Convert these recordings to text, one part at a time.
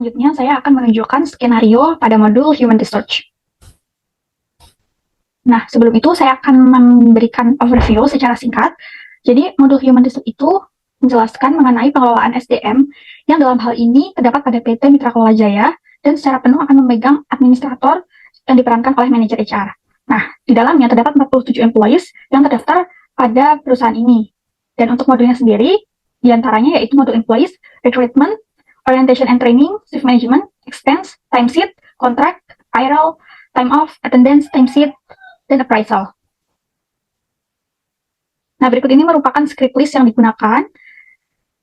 Selanjutnya, saya akan menunjukkan skenario pada modul Human Research. Nah, sebelum itu saya akan memberikan overview secara singkat. Jadi, modul Human Research itu menjelaskan mengenai pengelolaan SDM yang dalam hal ini terdapat pada PT Mitra Kelola Jaya dan secara penuh akan memegang administrator yang diperankan oleh manajer HR. Nah, di dalamnya terdapat 47 employees yang terdaftar pada perusahaan ini. Dan untuk modulnya sendiri, diantaranya yaitu modul employees, recruitment, orientation and training, shift management, expense, timesheet, contract, payroll, time off, attendance, timesheet, dan appraisal. Nah, berikut ini merupakan script list yang digunakan,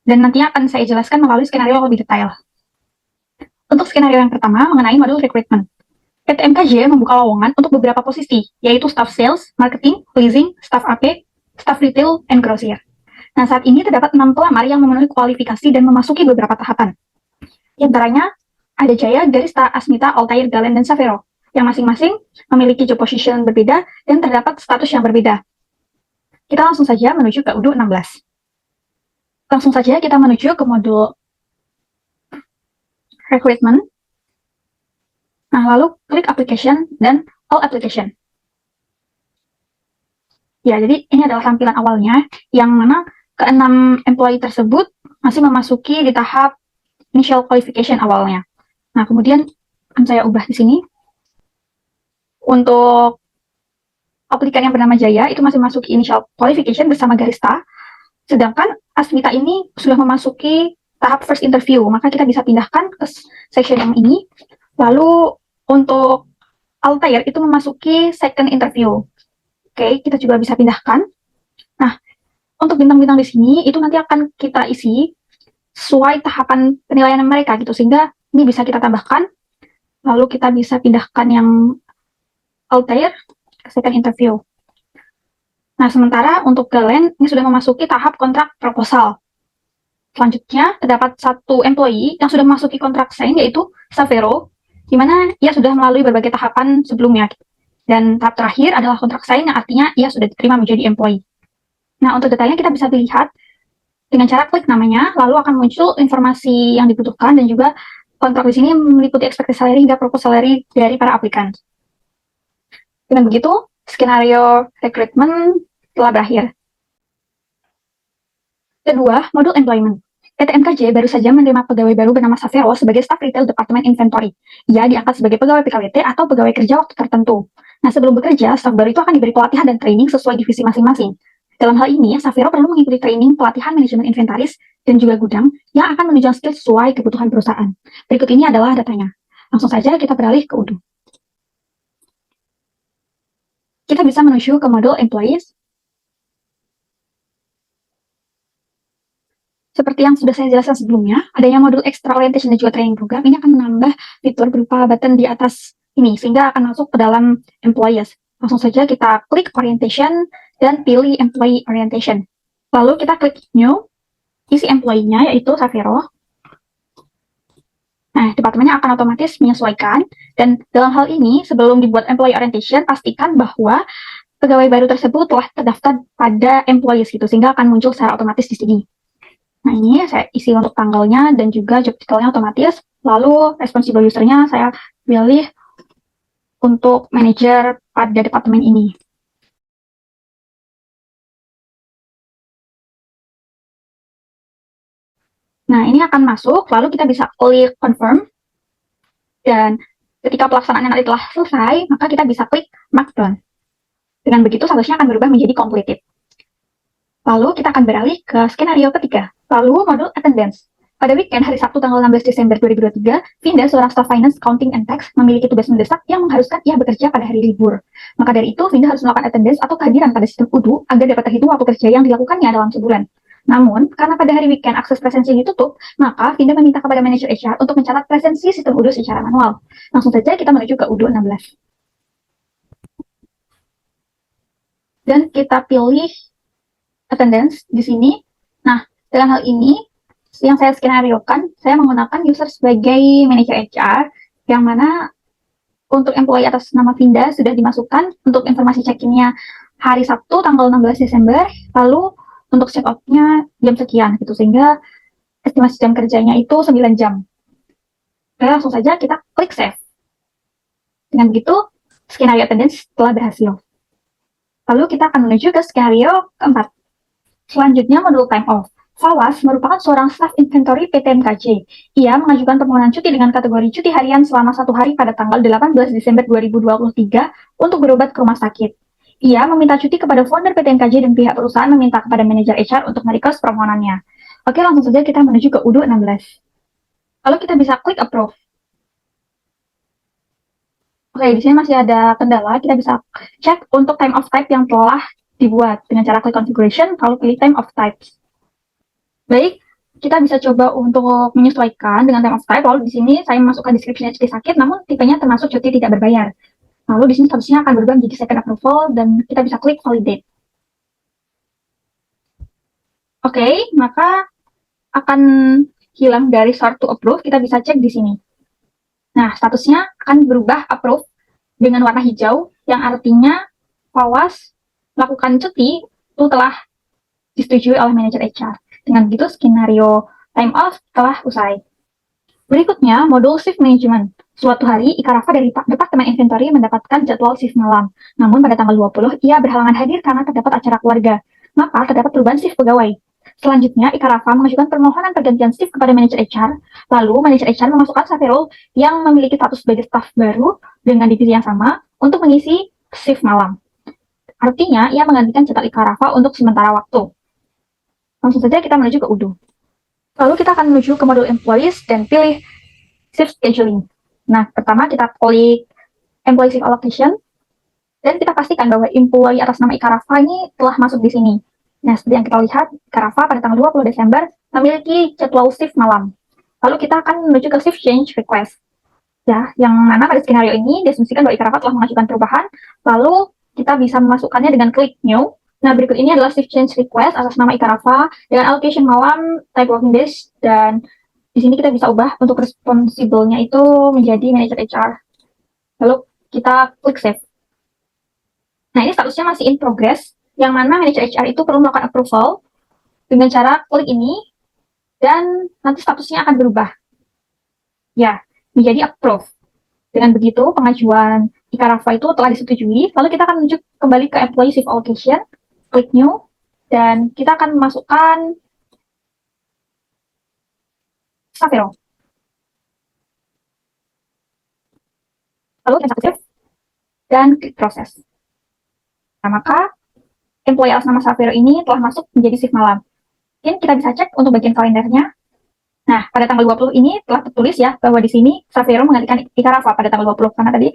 dan nantinya akan saya jelaskan melalui skenario yang lebih detail. Untuk skenario yang pertama, mengenai modul recruitment. PT MKJ membuka lowongan untuk beberapa posisi, yaitu staff sales, marketing, leasing, staff AP, staff retail, and grocer. Nah, saat ini terdapat 6 pelamar yang memenuhi kualifikasi dan memasuki beberapa tahapan. Di antaranya, ada Jaya, Garista, Asmita, Altair, Galen, dan Savero, yang masing-masing memiliki job position berbeda dan terdapat status yang berbeda. Kita langsung saja menuju ke UDU 16. Langsung saja kita menuju ke modul recruitment. Nah, lalu klik application dan all application. Ya, jadi ini adalah tampilan awalnya, yang mana ke-6 employee tersebut masih memasuki di tahap initial qualification awalnya. Nah, kemudian akan saya ubah di sini. Untuk aplikan yang bernama Jaya, itu masih masuk initial qualification bersama Garista, sedangkan Asmita ini sudah memasuki tahap first interview, maka kita bisa pindahkan ke section yang ini. Lalu untuk Altair itu memasuki second interview. Oke, kita juga bisa pindahkan. Nah, untuk bintang-bintang di sini itu nanti akan kita isi sesuai tahapan penilaian mereka gitu, sehingga ini bisa kita tambahkan. Lalu kita bisa pindahkan yang Altair ke second interview. Nah, sementara untuk Galen ini sudah memasuki tahap kontrak proposal. Selanjutnya, terdapat satu employee yang sudah memasuki kontrak sign, yaitu Savero, di mana ia sudah melalui berbagai tahapan sebelumnya. Dan tahap terakhir adalah kontrak sign, yang artinya ia sudah diterima menjadi employee. Nah, untuk detailnya kita bisa lihat dengan cara klik namanya, lalu akan muncul informasi yang dibutuhkan, dan juga kontrak di sini meliputi expected salary hingga proposal salary dari para aplikan. Dengan begitu, skenario recruitment telah berakhir. Kedua, modul employment. PT MKJ baru saja menerima pegawai baru bernama Savero sebagai staf retail Departemen Inventory. Ia diangkat sebagai pegawai PKWT atau pegawai kerja waktu tertentu. Nah, sebelum bekerja, staf baru itu akan diberi pelatihan dan training sesuai divisi masing-masing. Dalam hal ini, Savero perlu mengikuti training pelatihan manajemen inventaris dan juga gudang yang akan menunjang skill sesuai kebutuhan perusahaan. Berikut ini adalah datanya. Langsung saja kita beralih ke UDU. Kita bisa menuju ke modul employees. Seperti yang sudah saya jelaskan sebelumnya, adanya modul extra orientation dan juga training program ini akan menambah fitur berupa button di atas ini, sehingga akan masuk ke dalam employees. Langsung saja kita klik orientation dan pilih employee orientation. Lalu kita klik new, isi employee-nya yaitu Savero. Nah, departemennya akan otomatis menyesuaikan, dan dalam hal ini sebelum dibuat employee orientation, pastikan bahwa pegawai baru tersebut telah terdaftar pada employees gitu, sehingga akan muncul secara otomatis di sini. Nah, ini saya isi untuk tanggalnya dan juga job title-nya otomatis. Lalu responsible user-nya saya pilih untuk manajer pada departemen ini. Nah, ini akan masuk, lalu kita bisa klik confirm. Dan ketika pelaksanaannya nanti telah selesai, maka kita bisa klik mark done. Dengan begitu, statusnya akan berubah menjadi completed. Lalu kita akan beralih ke skenario ketiga. Lalu modul attendance. Pada weekend hari Sabtu tanggal 16 Desember 2023, Vinda, seorang staf finance, accounting, and tax, memiliki tugas mendesak yang mengharuskan ia bekerja pada hari libur. Maka dari itu, Vinda harus melakukan attendance atau kehadiran pada sistem UDU agar dapat terhitung waktu kerja yang dilakukannya dalam sebulan. Namun, karena pada hari weekend akses presensi ditutup, maka Vinda meminta kepada manajer HR untuk mencatat presensi sistem UDU secara manual. Langsung saja kita menuju ke UDU 16. Dan kita pilih attendance di sini. Nah, dalam hal ini, yang saya skenariokan, saya menggunakan user sebagai manajer HR, yang mana untuk employee atas nama Vinda sudah dimasukkan untuk informasi check-in-nya hari Sabtu tanggal 16 Desember, lalu untuk check out-nya jam sekian gitu, sehingga estimasi jam kerjanya itu 9 jam. langsung saja kita klik save. Dengan begitu, skenario attendance telah berhasil. Lalu kita akan menuju ke skenario keempat. Selanjutnya, modul time off. Fawaz merupakan seorang staf inventory PT MKJ. Ia mengajukan permohonan cuti dengan kategori cuti harian selama 1 hari pada tanggal 18 Desember 2023 untuk berobat ke rumah sakit. Ia meminta cuti kepada founder PT MKJ dan pihak perusahaan meminta kepada manajer HR untuk merequest permohonannya. Oke, langsung saja kita menuju ke UDU 16. Lalu kita bisa klik approve. Oke, di sini masih ada kendala. Kita bisa cek untuk time of type yang telah dibuat dengan cara klik configuration, lalu pilih time of types. Baik, kita bisa coba untuk menyesuaikan dengan time of type. Lalu di sini saya memasukkan description cuti sakit, namun tipenya termasuk cuti tidak berbayar. Lalu di sini statusnya akan berubah menjadi second approval dan kita bisa klik validate. Oke, maka akan hilang dari start to approve. Kita bisa cek di sini. Nah, statusnya akan berubah approve dengan warna hijau, yang artinya Fawaz melakukan cuti itu telah disetujui oleh manajer HR. Dengan begitu, skenario time off telah usai. Berikutnya, modul shift management. Suatu hari, Ika Rafa dari Departemen Inventory mendapatkan jadwal shift malam. Namun pada tanggal 20, ia berhalangan hadir karena terdapat acara keluarga. Maka terdapat perubahan shift pegawai. Selanjutnya, Ika Rafa mengajukan permohonan pergantian shift kepada manajer HR. Lalu, manajer HR memasukkan Safirul yang memiliki status sebagai staf baru dengan divisi yang sama untuk mengisi shift malam. Artinya, ia menggantikan jadwal Ika Rafa untuk sementara waktu. Langsung saja kita menuju ke UDU. Lalu kita akan menuju ke modul employees dan pilih shift scheduling. Nah, pertama kita klik employee shift allocation dan kita pastikan bahwa employee atas nama Ika Rafa ini telah masuk di sini. Nah, seperti yang kita lihat, Ika Rafa pada tanggal 20 Desember memiliki jadwal shift malam. Lalu kita akan menuju ke shift change request. Ya, yang mana pada skenario ini diasumsikan bahwa Ika Rafa telah mengajukan perubahan, lalu kita bisa memasukkannya dengan klik new. Nah, berikut ini adalah shift change request atas nama Ika Rafa dengan allocation malam, type working days, dan di sini kita bisa ubah untuk responsible-nya itu menjadi manager HR. Lalu kita klik save. Nah, ini statusnya masih in progress, yang mana manager HR itu perlu melakukan approval dengan cara klik ini, dan nanti statusnya akan berubah. Ya, menjadi approve. Dengan begitu, pengajuan Ika Rafa itu telah disetujui. Lalu kita akan menuju kembali ke employee shift allocation, klik new, dan kita akan memasukkan Safiro. Lalu kita save dan klik proses. Nah, maka employee atas nama Safiro ini telah masuk menjadi shift malam. Mungkin kita bisa cek untuk bagian kalendernya. Nah, pada tanggal 20 ini telah tertulis ya bahwa di sini Safiro menggantikan Ika Rafa pada tanggal 20 karena tadi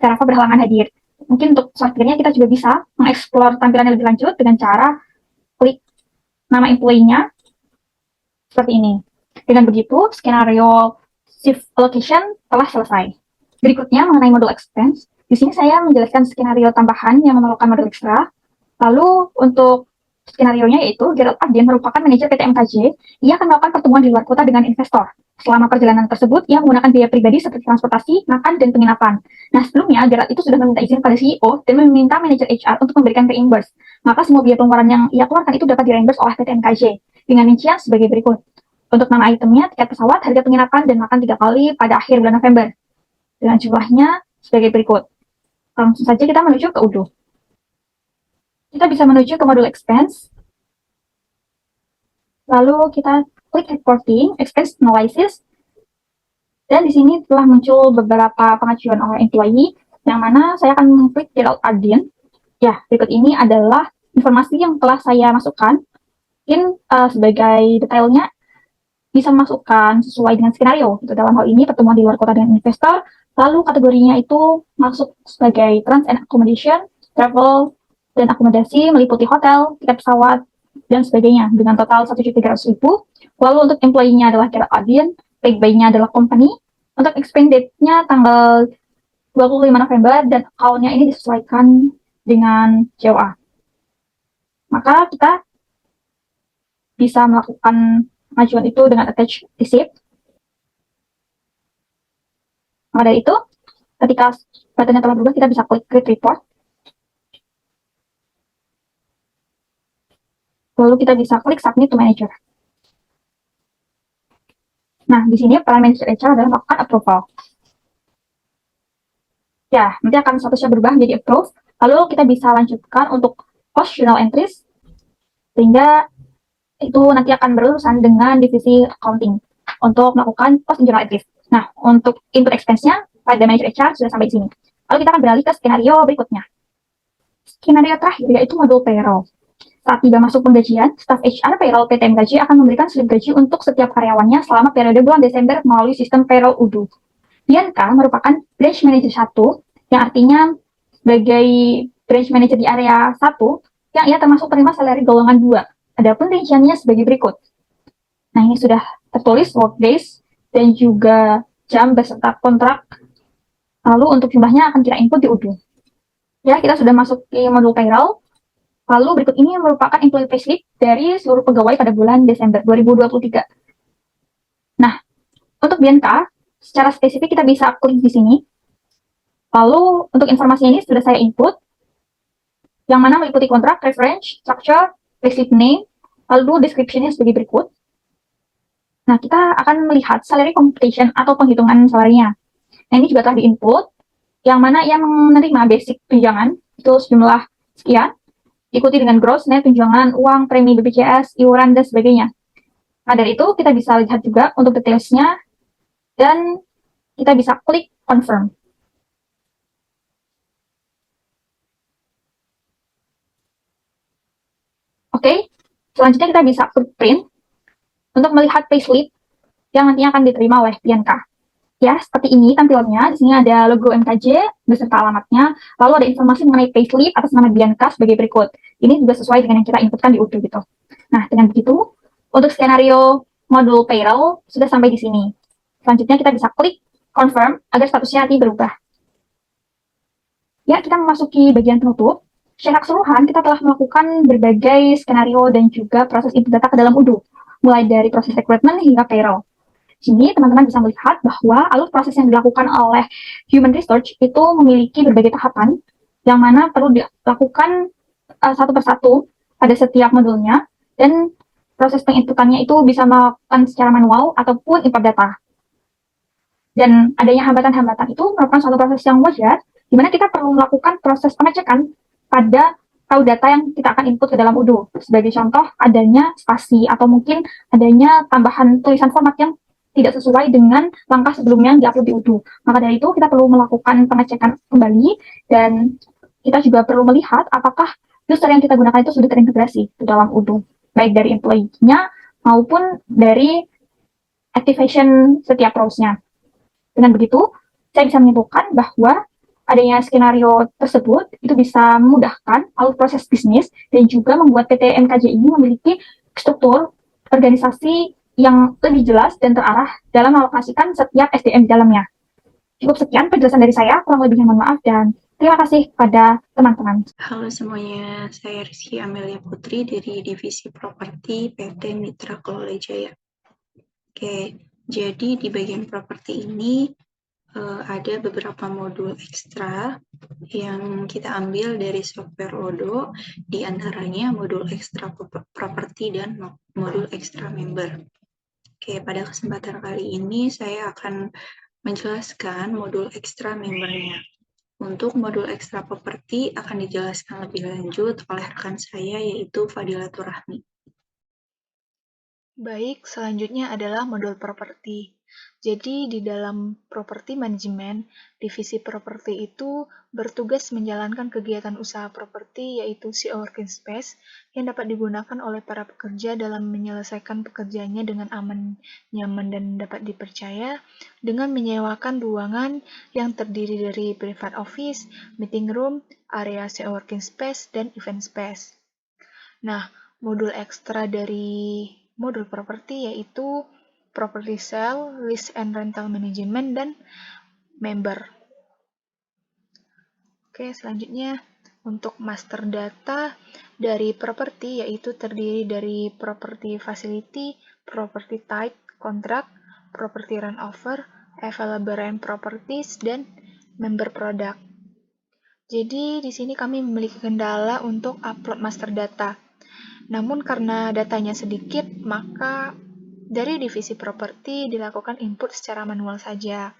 Ika Rafa berhalangan hadir. Mungkin untuk software-nya kita juga bisa mengeksplor tampilannya lebih lanjut dengan cara klik nama employee-nya seperti ini. Dengan begitu, skenario shift allocation telah selesai. Berikutnya mengenai modul expense. Di sini saya menjelaskan skenario tambahan yang memerlukan modul ekstra. Lalu untuk skenario-nya yaitu Gerald Abdin merupakan manajer PT MKJ. Ia akan melakukan pertemuan di luar kota dengan investor. Selama perjalanan tersebut, ia menggunakan biaya pribadi seperti transportasi, makan, dan penginapan. Nah, sebelumnya Gerald itu sudah meminta izin pada CEO dan meminta manajer HR untuk memberikan reimburse. Maka semua biaya pengeluaran yang ia keluarkan itu dapat direimburse oleh PT MKJ. Dengan rincian sebagai berikut. Untuk nama itemnya, tiket pesawat, harga penginapan, dan makan 3 kali pada akhir bulan November. Dengan jumlahnya sebagai berikut. Langsung saja kita menuju ke UDU. Kita bisa menuju ke modul expense. Lalu kita klik reporting, expense analysis. Dan di sini telah muncul beberapa pengajuan oleh employee, yang mana saya akan mengklik Gerald Ardien. Ya, berikut ini adalah informasi yang telah saya masukkan. Mungkin sebagai detailnya bisa masukkan sesuai dengan skenario. Gitu. Dalam hal ini pertemuan di luar kota dengan investor, lalu kategorinya itu masuk sebagai trans and accommodation, travel, dan akomodasi meliputi hotel, tiket pesawat, dan sebagainya dengan total 1.300.000. Lalu untuk employee-nya adalah Gerald Adien, paid by-nya adalah company. Untuk expand date-nya tanggal 25 November dan account-nya ini disesuaikan dengan JOA. Maka kita bisa melakukan pengajuan itu dengan attach receipt. Maka dari itu, ketika buttonnya telah berubah, kita bisa klik create report. Lalu kita bisa klik submit to manager. Nah, di sini peran manager HR adalah melakukan approval. Ya, nanti akan statusnya berubah menjadi approve. Lalu kita bisa lanjutkan untuk post journal entries, sehingga itu nanti akan berurusan dengan divisi accounting untuk melakukan post journal entries. Nah, untuk input expense-nya pada manager HR sudah sampai di sini. Lalu kita akan beralih ke skenario berikutnya. Skenario terakhir yaitu modul payroll. Saat tiba masuk penggajian, staf HR payroll PT Gaji akan memberikan slip gaji untuk setiap karyawannya selama periode bulan Desember melalui sistem payroll UDU. Bianca merupakan branch manager 1, yang artinya sebagai branch manager di area 1, yang ia termasuk penerima salary golongan 2. Adapun rinciannya sebagai berikut. Nah, ini sudah tertulis work days dan juga jam beserta kontrak. Lalu untuk jumlahnya akan kita input di UDU. Ya, kita sudah masuk ke modul payroll. Lalu berikut ini merupakan employee payslip dari seluruh pegawai pada bulan Desember 2023. Nah, untuk Bianca, secara spesifik kita bisa klik di sini. Lalu untuk informasi ini sudah saya input, yang mana meliputi kontrak, reference, structure, payslip name, lalu description-nya sebagai berikut. Nah, kita akan melihat salary computation atau penghitungan salarinya. Nah, ini juga telah diinput, yang mana ia menerima basic tunjangan, itu sejumlah sekian, ikuti dengan gross, net, tunjangan, uang, premi BPJS, iuran, dan sebagainya. Nah, dari itu kita bisa lihat juga untuk detailsnya, dan kita bisa klik confirm. Oke, selanjutnya kita bisa klik print untuk melihat payslip yang nantinya akan diterima oleh Bianca. Ya, seperti ini tampilannya. Di sini ada logo MKJ beserta alamatnya. Lalu ada informasi mengenai payslip atas nama Bianca sebagai berikut. Ini juga sesuai dengan yang kita inputkan di UDU gitu. Nah, dengan begitu, untuk skenario modul payroll sudah sampai di sini. Selanjutnya kita bisa klik confirm agar statusnya nanti berubah. Ya, kita memasuki bagian penutup. Secara keseluruhan, kita telah melakukan berbagai skenario dan juga proses input data ke dalam UDU, mulai dari proses recruitment hingga payroll. Sini teman-teman bisa melihat bahwa alur proses yang dilakukan oleh Human Research itu memiliki berbagai tahapan yang mana perlu dilakukan satu persatu pada setiap modulnya, dan proses penginputannya itu bisa melakukan secara manual ataupun import data. Dan adanya hambatan-hambatan itu merupakan suatu proses yang wajar, di mana kita perlu melakukan proses pengecekan pada tahu data yang kita akan input ke dalam UDU. Sebagai contoh, adanya spasi atau mungkin adanya tambahan tulisan format yang tidak sesuai dengan langkah sebelumnya yang diupload di UDU. Maka dari itu kita perlu melakukan pengecekan kembali, dan kita juga perlu melihat apakah user yang kita gunakan itu sudah terintegrasi di dalam UDU, baik dari employee-nya maupun dari activation setiap roles-nya. Dengan begitu, saya bisa menyimpulkan bahwa adanya skenario tersebut itu bisa memudahkan alur proses bisnis dan juga membuat PT MKJ ini memiliki struktur organisasi yang lebih jelas dan terarah dalam mengalokasikan setiap SDM di dalamnya. Cukup sekian penjelasan dari saya, kurang lebihnya mohon maaf, dan terima kasih kepada teman-teman. Halo semuanya, saya Rizky Amelia Putri dari Divisi Properti PT Mitra Kelola Jaya. Oke, jadi di bagian properti ini ada beberapa modul ekstra yang kita ambil dari software Odoo, di antaranya modul ekstra properti dan modul ekstra member. Oke, pada kesempatan kali ini saya akan menjelaskan modul ekstra membernya. Untuk modul ekstra properti akan dijelaskan lebih lanjut oleh rekan saya, yaitu Fadilatur Rahmi. Baik, selanjutnya adalah modul properti. Jadi, di dalam properti manajemen, divisi properti itu bertugas menjalankan kegiatan usaha properti, yaitu CO Working Space, yang dapat digunakan oleh para pekerja dalam menyelesaikan pekerjaannya dengan aman, nyaman, dan dapat dipercaya, dengan menyewakan ruangan yang terdiri dari private office, meeting room, area CO Working Space, dan event space. Nah, modul ekstra dari modul properti yaitu property sale, lease and rental management, dan member. Oke, selanjutnya untuk master data dari properti yaitu terdiri dari property facility, property type, contract, property runover, available rent properties, dan member product. Jadi di sini kami memiliki kendala untuk upload master data. Namun karena datanya sedikit, maka Dari divisi properti dilakukan input secara manual saja.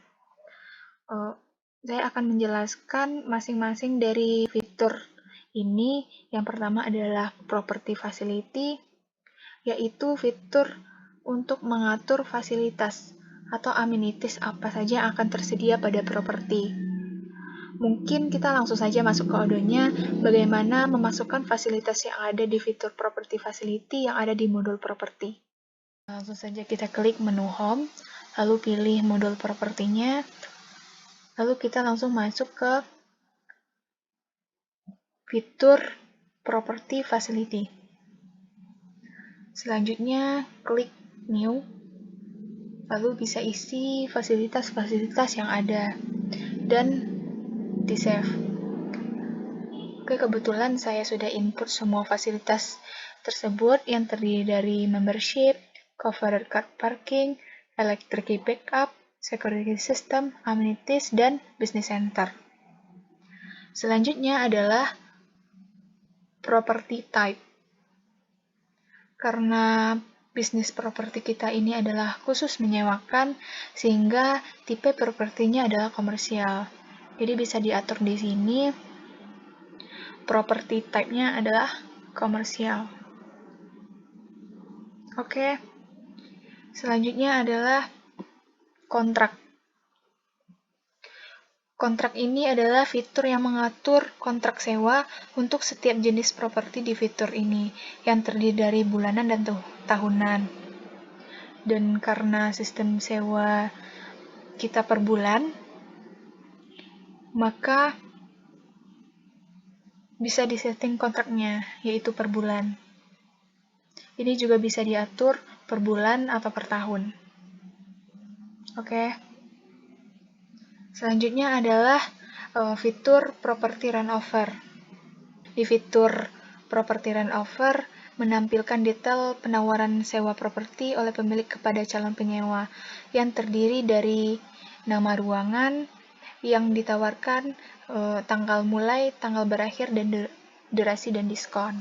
Saya akan menjelaskan masing-masing dari fitur ini. Yang pertama adalah property facility, yaitu fitur untuk mengatur fasilitas atau amenities apa saja yang akan tersedia pada properti. Mungkin kita langsung saja masuk ke audionya, bagaimana memasukkan fasilitas yang ada di fitur property facility yang ada di modul properti. Langsung saja kita klik menu home, lalu pilih modul propertinya, lalu kita langsung masuk ke fitur property facility. Selanjutnya klik new, lalu bisa isi fasilitas-fasilitas yang ada dan di-save. Oke, kebetulan saya sudah input semua fasilitas tersebut yang terdiri dari membership, covered car parking, electric backup, security system, amenities, dan business center. Selanjutnya adalah property type. Karena bisnis properti kita ini adalah khusus menyewakan, sehingga tipe propertinya adalah komersial. Jadi bisa diatur di sini, property type-nya adalah komersial. Oke, selanjutnya adalah kontrak. Kontrak ini adalah fitur yang mengatur kontrak sewa untuk setiap jenis properti di fitur ini, yang terdiri dari bulanan dan tahunan. Dan karena sistem sewa kita per bulan, maka bisa disetting kontraknya, yaitu per bulan. Ini juga bisa diatur per bulan atau per tahun. Oke. Selanjutnya adalah fitur property runover. Di fitur property runover menampilkan detail penawaran sewa properti oleh pemilik kepada calon penyewa yang terdiri dari nama ruangan yang ditawarkan, tanggal mulai, tanggal berakhir, dan durasi dan diskon.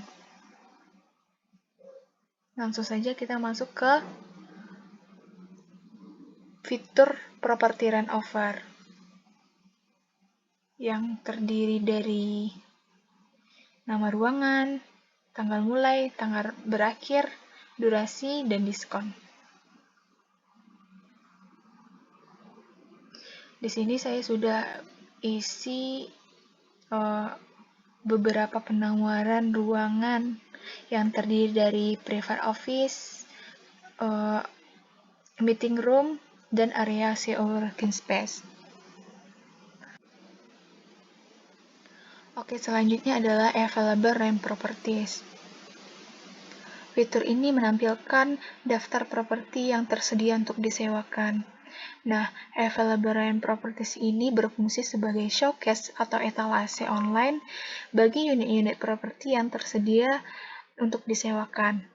Langsung saja kita masuk ke fitur property runover yang terdiri dari nama ruangan, tanggal mulai, tanggal berakhir, durasi, dan diskon. Di sini saya sudah isi beberapa penawaran ruangan yang terdiri dari private office, meeting room, dan area co-working space. Oke, selanjutnya adalah available rent properties. Fitur ini menampilkan daftar properti yang tersedia untuk disewakan. Nah, available rent properties ini berfungsi sebagai showcase atau etalase online bagi unit-unit properti yang tersedia untuk disewakan.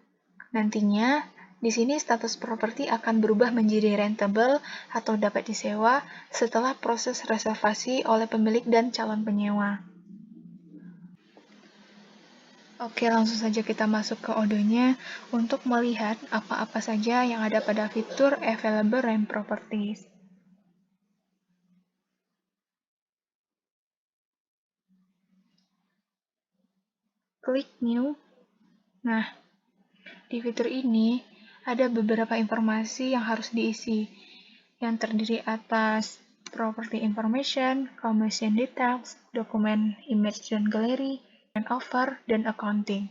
Nantinya, di sini status properti akan berubah menjadi rentable atau dapat disewa setelah proses reservasi oleh pemilik dan calon penyewa. Oke, langsung saja kita masuk ke audionya untuk melihat apa-apa saja yang ada pada fitur Available Rent Properties. Klik New. Nah, di fitur ini ada beberapa informasi yang harus diisi, yang terdiri atas Property Information, Commission Details, Dokumen Image dan Gallery, and Offer, dan Accounting.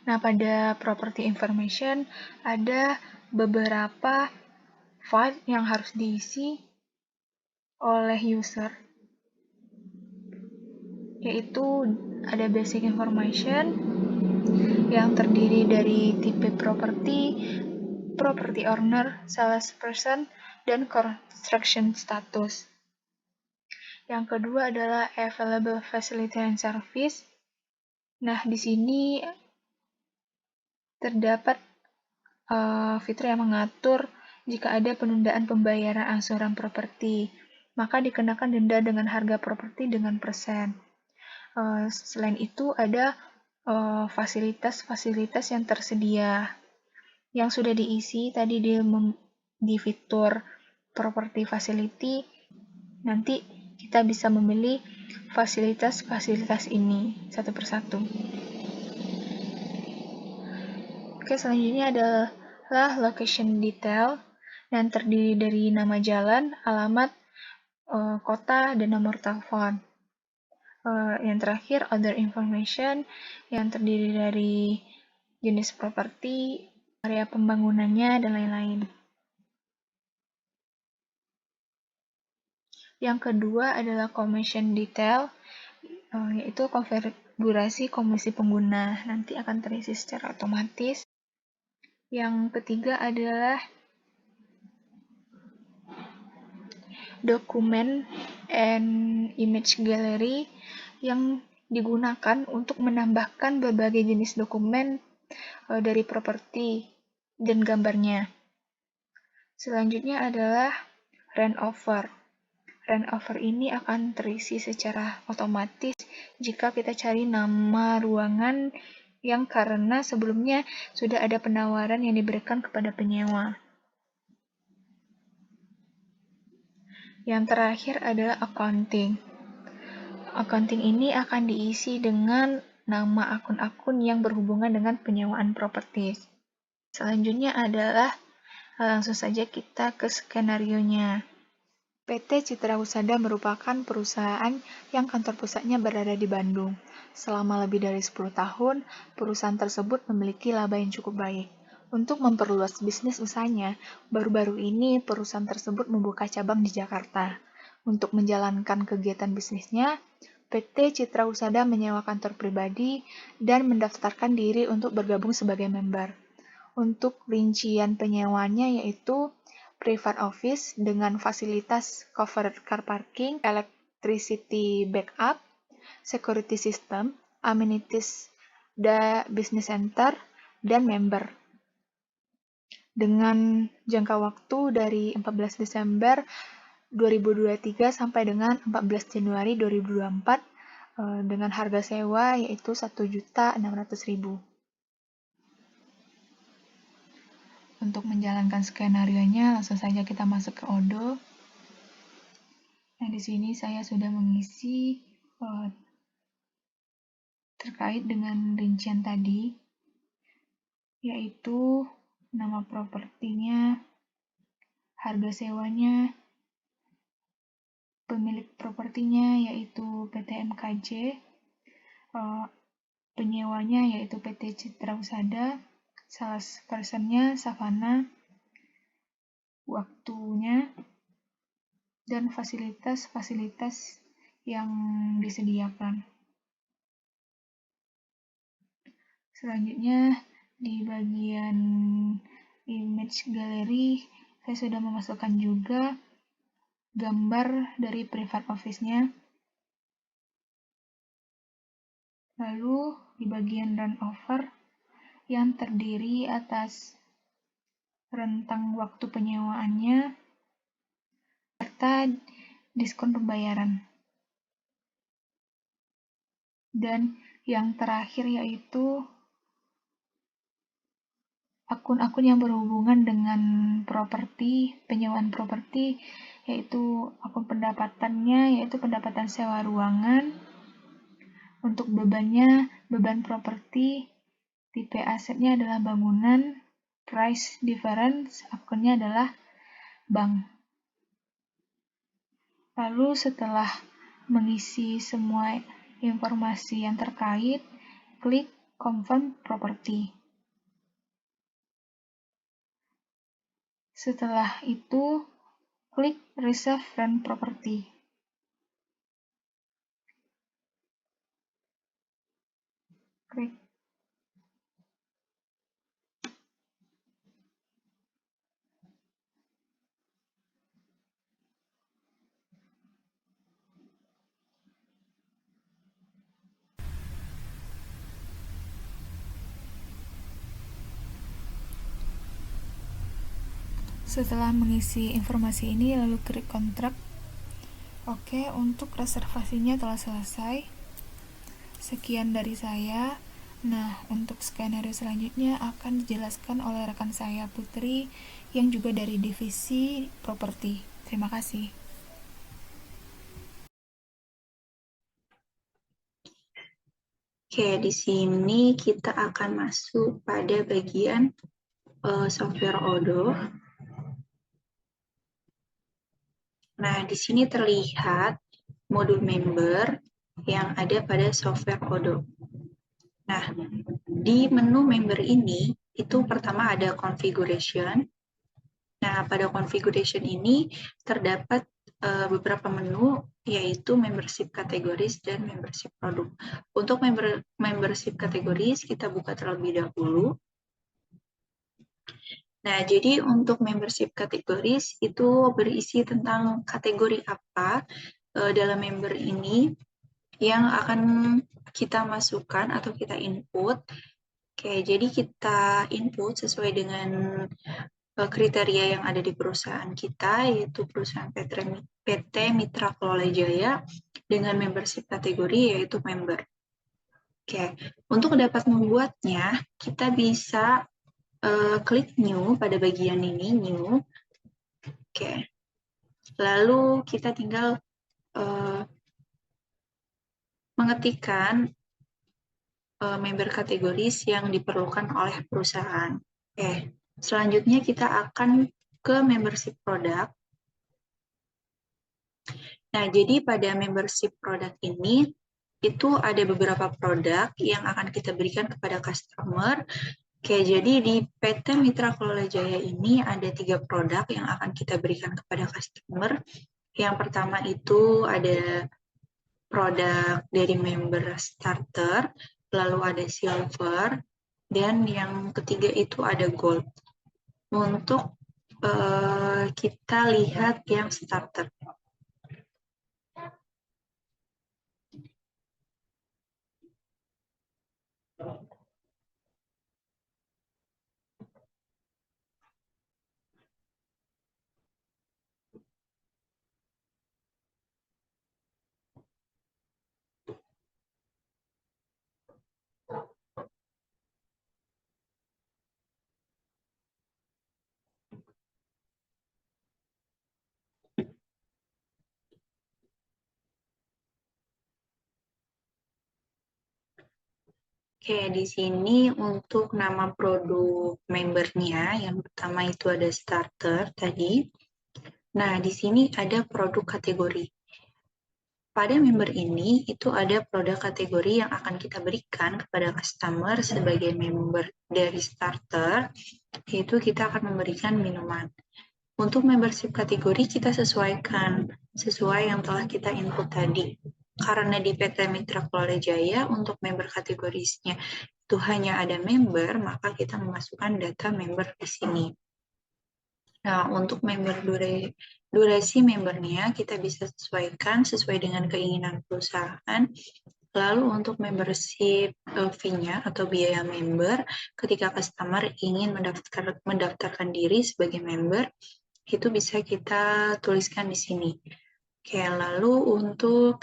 Nah, pada Property Information ada beberapa file yang harus diisi oleh user, yaitu ada Basic Information yang terdiri dari tipe properti, property owner, salesperson, dan construction status. Yang kedua adalah Available Facility and Service. Nah, di sini terdapat fitur yang mengatur jika ada penundaan pembayaran angsuran properti, maka dikenakan denda dengan harga properti dengan persen. Selain itu ada fasilitas-fasilitas yang tersedia yang sudah diisi tadi di fitur property facility. Nanti kita bisa memilih fasilitas-fasilitas ini satu persatu. Oke, selanjutnya adalah location detail yang terdiri dari nama jalan, alamat, kota, dan nomor telepon. Yang terakhir, other information yang terdiri dari jenis properti, area pembangunannya, dan lain-lain. Yang kedua adalah commission detail, yaitu konfigurasi komisi pengguna. Nanti akan terisi secara otomatis. Yang ketiga adalah dokumen and image gallery yang digunakan untuk menambahkan berbagai jenis dokumen dari properti dan gambarnya. Selanjutnya adalah randover. Randover ini akan terisi secara otomatis jika kita cari nama ruangan yang karena sebelumnya sudah ada penawaran yang diberikan kepada penyewa. Yang terakhir adalah accounting. Accounting ini akan diisi dengan nama akun-akun yang berhubungan dengan penyewaan properti. Selanjutnya adalah langsung saja kita ke skenario-nya. PT Citra Husada merupakan perusahaan yang kantor pusatnya berada di Bandung. Selama lebih dari 10 tahun, perusahaan tersebut memiliki laba yang cukup baik. Untuk memperluas bisnis usahanya, baru-baru ini perusahaan tersebut membuka cabang di Jakarta. Untuk menjalankan kegiatan bisnisnya, PT Citra Husada menyewa kantor pribadi dan mendaftarkan diri untuk bergabung sebagai member. Untuk rincian penyewaannya yaitu private office dengan fasilitas covered car parking, electricity backup, security system, amenities, business center, dan member. Dengan jangka waktu dari 14 Desember 2023 sampai dengan 14 Januari 2024 dengan harga sewa yaitu Rp1.600.000. Untuk menjalankan skenario-nya, langsung saja kita masuk ke Odoo. Nah, di sini saya sudah mengisi terkait dengan rincian tadi, yaitu nama propertinya, harga sewanya, pemilik propertinya yaitu PT MKJ, penyewanya yaitu PT Citra Husada, sales personnya Savana, waktunya, dan fasilitas-fasilitas yang disediakan. Selanjutnya, di bagian image gallery, saya sudah memasukkan juga gambar dari private office-nya. Lalu, di bagian runover, yang terdiri atas rentang waktu penyewaannya, serta diskon pembayaran. Dan yang terakhir yaitu akun-akun yang berhubungan dengan properti, penyewaan properti, yaitu akun pendapatannya, yaitu pendapatan sewa ruangan. Untuk bebannya, beban properti, tipe asetnya adalah bangunan, price difference, akunnya adalah bank. Lalu setelah mengisi semua informasi yang terkait, klik confirm property. Setelah itu, klik reserve rent property. Klik. Setelah mengisi informasi ini, lalu klik kontrak. Oke, untuk reservasinya telah selesai. Sekian dari saya. Nah, untuk skenario selanjutnya akan dijelaskan oleh rekan saya Putri yang juga dari divisi properti. Terima kasih. Oke, di sini kita akan masuk pada bagian software Odoo. Nah, di sini terlihat modul member yang ada pada software Odoo. Nah, di menu member ini, itu pertama ada configuration. Nah, pada configuration ini terdapat beberapa menu, yaitu membership kategoris dan membership produk. Untuk membership kategoris, kita buka terlebih dahulu. Nah, jadi untuk membership kategoris itu berisi tentang kategori apa dalam member ini yang akan kita masukkan atau kita input. Oke, jadi kita input sesuai dengan kriteria yang ada di perusahaan kita, yaitu perusahaan PT Mitra Kelola Jaya dengan membership kategori yaitu member. Oke, untuk dapat membuatnya, kita bisa klik new pada bagian ini, new. Oke, lalu kita tinggal mengetikkan member kategoris yang diperlukan oleh perusahaan. Oke, selanjutnya kita akan ke membership product. Nah, jadi pada membership product ini, itu ada beberapa produk yang akan kita berikan kepada customer. Oke, jadi di PT Mitra Kelola Jaya ini ada 3 produk yang akan kita berikan kepada customer. Yang pertama itu ada produk dari member starter, lalu ada silver, dan yang ketiga itu ada gold. Untuk kita lihat yang starter. Oke, di sini untuk nama produk membernya, yang pertama itu ada starter tadi. Nah, di sini ada produk kategori. Pada member ini, itu ada produk kategori yang akan kita berikan kepada customer sebagai member dari starter, yaitu kita akan memberikan minuman. Untuk membership kategori, kita sesuaikan sesuai yang telah kita input tadi. Karena di PT Mitra Kelola Jaya, untuk member kategorisnya itu hanya ada member, maka kita memasukkan data member di sini. Nah, untuk member durasi membernya kita bisa sesuaikan sesuai dengan keinginan perusahaan. Lalu untuk membership fee-nya atau biaya member, ketika customer ingin mendaftarkan diri sebagai member, itu bisa kita tuliskan di sini. Oke, lalu untuk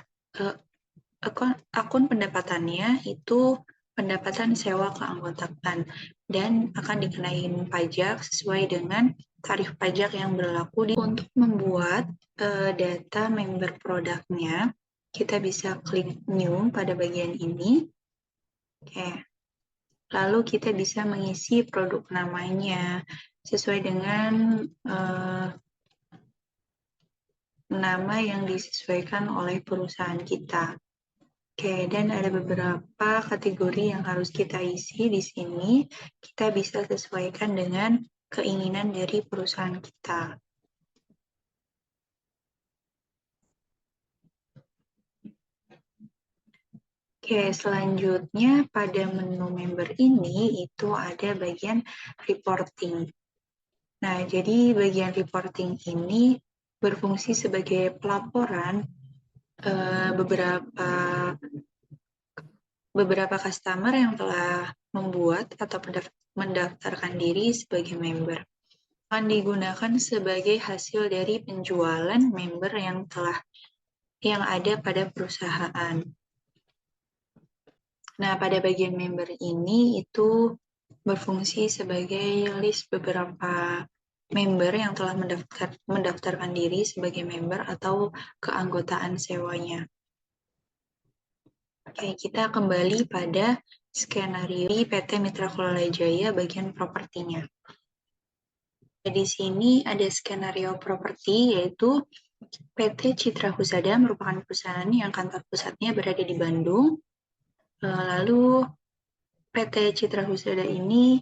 akun pendapatannya itu pendapatan sewa keanggotaan dan akan dikenain pajak sesuai dengan tarif pajak yang berlaku untuk membuat data member produknya. Kita bisa klik new pada bagian ini. Oke. Lalu kita bisa mengisi produk namanya sesuai dengan nama yang disesuaikan oleh perusahaan kita. Oke, dan ada beberapa kategori yang harus kita isi di sini. Kita bisa sesuaikan dengan keinginan dari perusahaan kita. Oke, selanjutnya pada menu member ini itu ada bagian reporting. Nah, jadi bagian reporting ini berfungsi sebagai pelaporan beberapa customer yang telah membuat atau mendaftarkan diri sebagai member. Akan digunakan sebagai hasil dari penjualan member yang ada pada perusahaan. Nah, pada bagian member ini itu berfungsi sebagai list beberapa member yang telah mendaftarkan diri sebagai member atau keanggotaan sewanya. Oke, kita kembali pada skenario PT Mitra Kelola Jaya bagian propertinya. Di sini ada skenario properti, yaitu PT Citra Husada merupakan perusahaan yang kantor pusatnya berada di Bandung. Lalu PT Citra Husada ini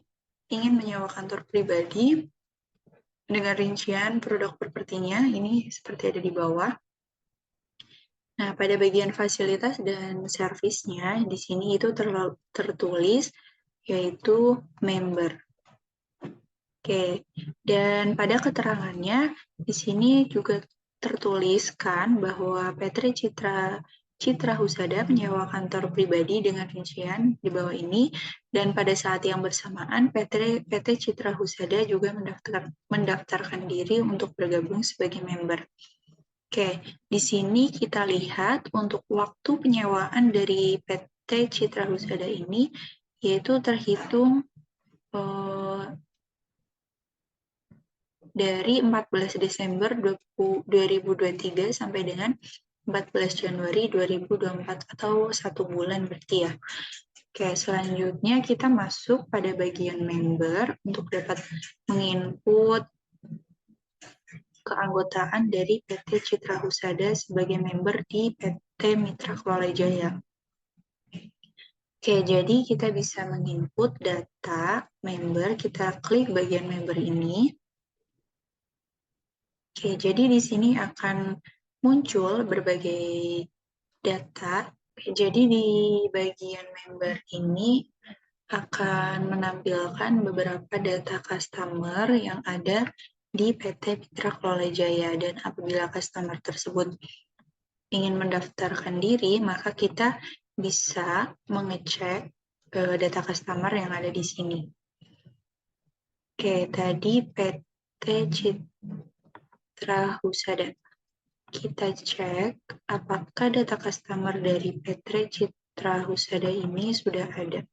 ingin menyewa kantor pribadi dengan rincian produk propertinya, ini seperti ada di bawah. Nah, pada bagian fasilitas dan servisnya, di sini itu tertulis yaitu member. Oke, dan pada keterangannya di sini juga tertuliskan bahwa PT Citra Husada menyewa kantor pribadi dengan rincian di bawah ini, dan pada saat yang bersamaan PT Citra Husada juga mendaftarkan diri untuk bergabung sebagai member. Oke, di sini kita lihat untuk waktu penyewaan dari PT Citra Husada ini yaitu terhitung dari 14 Desember 2023 sampai dengan 14 Januari 2024 atau 1 bulan berarti ya. Oke, selanjutnya kita masuk pada bagian member untuk dapat menginput keanggotaan dari PT Citra Husada sebagai member di PT Mitra Kelola Jaya. Oke, jadi kita bisa menginput data member, kita klik bagian member ini. Oke, jadi di sini akan muncul berbagai data. Oke, jadi di bagian member ini akan menampilkan beberapa data customer yang ada di PT Mitra Kelola Jaya, dan apabila customer tersebut ingin mendaftarkan diri, maka kita bisa mengecek data customer yang ada di sini. Oke, tadi PT Citra Husada. Kita cek apakah data customer dari PT Citra Husada ini sudah ada.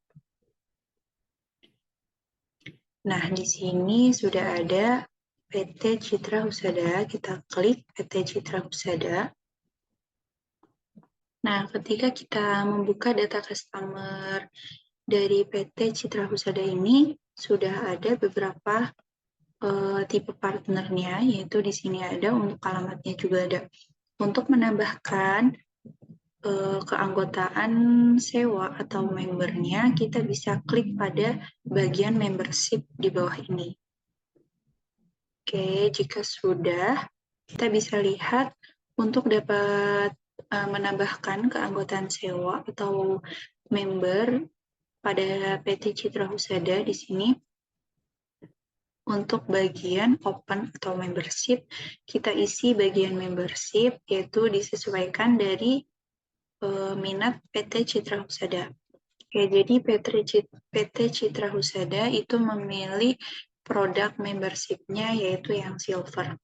Nah, di sini sudah ada PT Citra Husada. Kita klik PT Citra Husada. Nah, ketika kita membuka data customer dari PT Citra Husada ini, sudah ada beberapa tipe partnernya, yaitu di sini ada, untuk alamatnya juga ada. Untuk menambahkan keanggotaan sewa atau membernya, kita bisa klik pada bagian membership di bawah ini. Oke, jika sudah, kita bisa lihat untuk dapat menambahkan keanggotaan sewa atau member pada PT Citra Husada di sini. Untuk bagian open atau membership, kita isi bagian membership, yaitu disesuaikan dari minat PT Citra Husada. Oke, jadi PT Citra Husada itu memilih produk membership-nya yaitu yang silver.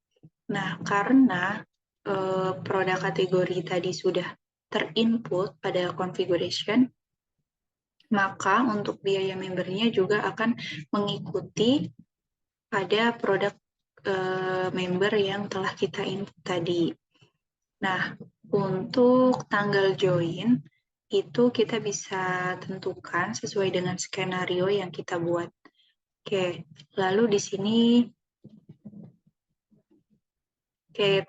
Nah, karena produk kategori tadi sudah terinput pada configuration, maka untuk biaya membernya juga akan mengikuti pada produk member yang telah kita input tadi. Nah, untuk tanggal join itu kita bisa tentukan sesuai dengan skenario yang kita buat. Oke, lalu di sini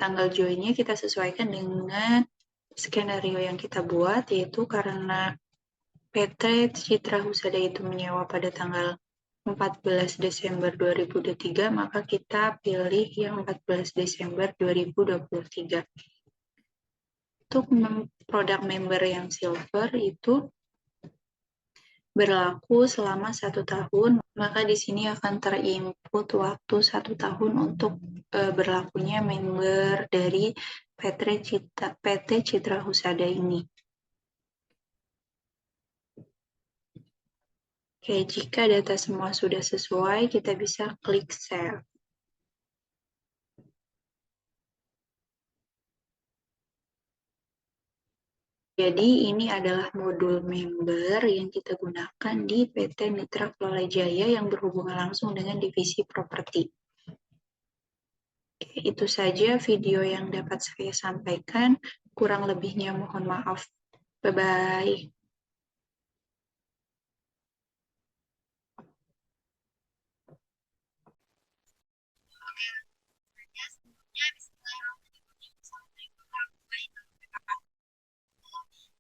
tanggal joinnya kita sesuaikan dengan skenario yang kita buat, yaitu karena PT Citra Husada itu menyewa pada tanggal 14 Desember 2023, maka kita pilih yang 14 Desember 2023. Untuk produk member yang silver itu berlaku selama 1 tahun, maka di sini akan terinput waktu 1 tahun untuk berlakunya member dari PT Citra Husada ini. Oke, jika data semua sudah sesuai, kita bisa klik Save. Jadi ini adalah modul member yang kita gunakan di PT Mitra Kelola Jaya yang berhubungan langsung dengan divisi properti. Oke, itu saja video yang dapat saya sampaikan. Kurang lebihnya mohon maaf. Bye-bye.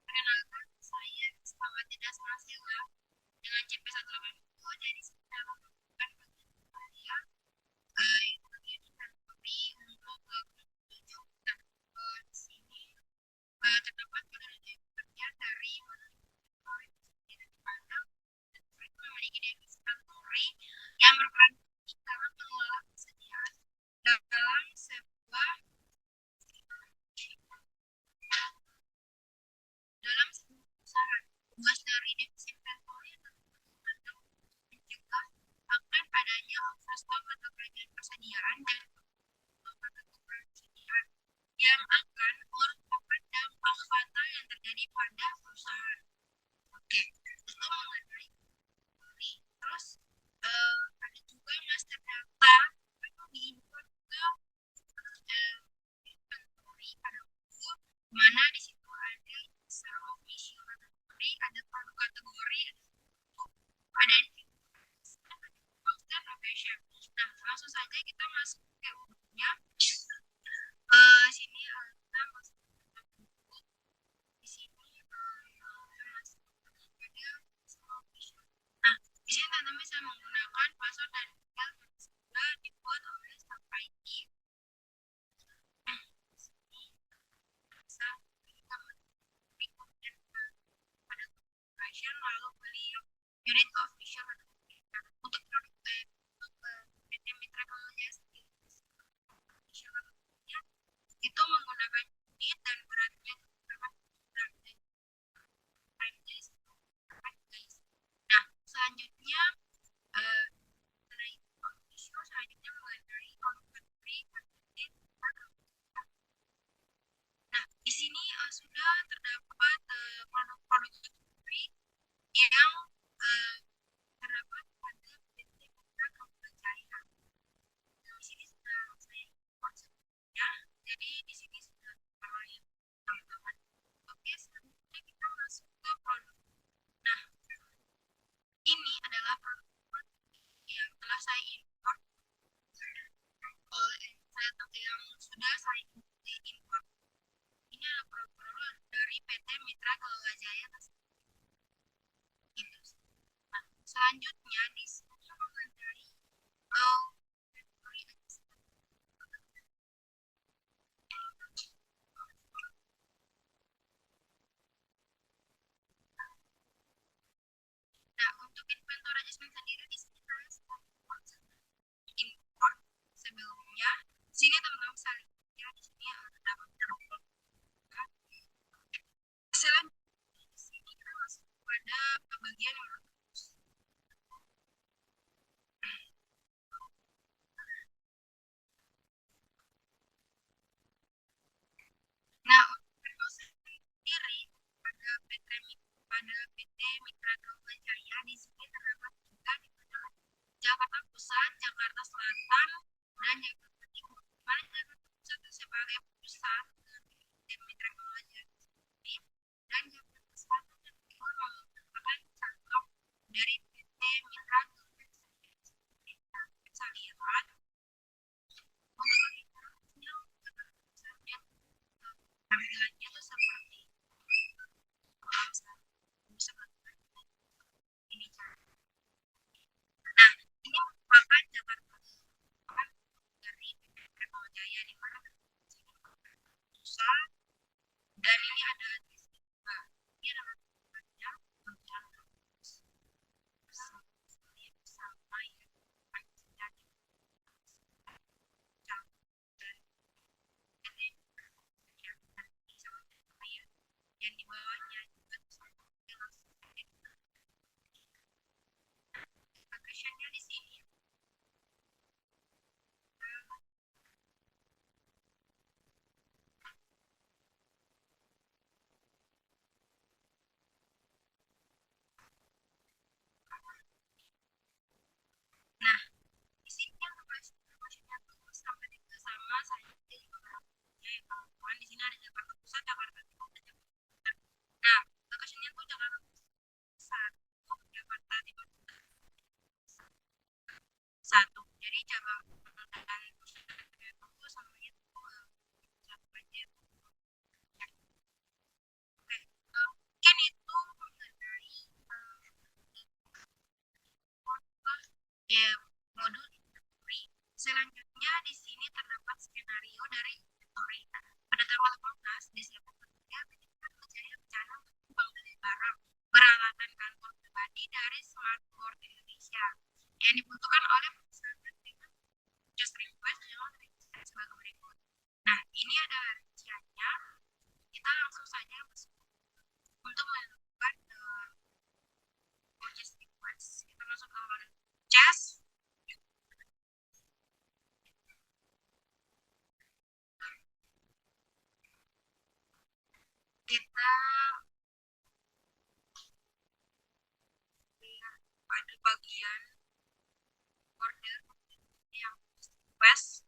Perkenalkan, saya Selamat Tidak Sarasela dengan CP 180 dari saya melakukan bagian saya itu bagian inventory untuk tujuh. Nah, di sini terdapat metode pengertian dari inventory sendiri dipandang dan mereka memiliki definisi inventory yang berperan dalam mengelola kesediaan dalam sebuah usaha. Tugas dari definisi inventory adalah mencegah akan adanya overstock atau kelebihan persediaan dan persediaan yang akan merupakan dampak fatal yang terjadi pada perusahaan. Oke, itu mengenai inventory. Terus ada juga master data atau diinput ke inventory pada buku mana di situ ada user of issue kategori, ada produk kategori, ada observation. Nah, langsung saja kita masuk ke bukunya. Sini kita masuk ke buku. Di sini masuk pada observation. Nah, di sini teman-teman bisa menggunakan password dan email yang sudah dibuat oleh staff IT. Bisa kita kemudian pada configuration lalu beli unit of visual untuk produk PT Mitra Kelola sendiri itu menggunakan unit dan beratnya nah selanjutnya selanjutnya mengenai konversi. Nah, di sini sudah terdapat produk-produk yang terdapat pada PT Mitra Kelola Jaya. Di sini sudah saya konsepnya, jadi di sini sudah terlihat teman-teman. Oke, selanjutnya kita masuk ke produk. Nah, ini adalah produk yang telah saya import yang sudah saya import. Ini adalah produk dari PT Mitra Kelola Jaya. Nah, selanjutnya di sini mengenai nah, untuk inventory adjustment sendiri di sini saya import sebelumnya. Di sini teman-teman bisa lihat di sini terdapat produk. Selanjutnya di sini kita masuk pada bagian nah, untuk sendiri pada PT Mitra Kelola Jaya di sini terdapat juga di Jakarta Pusat, Jakarta Selatan, dan Jakarta Timur. Mana Jakarta Pusat sebagai pusat PT Mitra Kelola Jaya dan Jakarta Selatan dan Timur merupakan cabang dari PT Mitra Kelola Jaya. Bisa lihat tampilannya itu seperti ini. Nah, ini merupakan Jakarta dari Jadi cabang dan itu sama itu siapa aja. Oke, mungkin itu mengenai game modul inventory. Selanjutnya di sini terdapat skenario dari inventory. Pada tanggal 18 Desember 2023, Wijaya berencana untuk membeli barang peralatan kantor pribadi dari Smartboard Indonesia yang dibutuhkan oleh perusahaan dengan just request yang request sebagai berikut. Nah, ini adalah rinciannya. Kita langsung saja masuk untuk melakukan purchase request. Kita masuk ke purchase. Kita lihat pada bagian order yang request.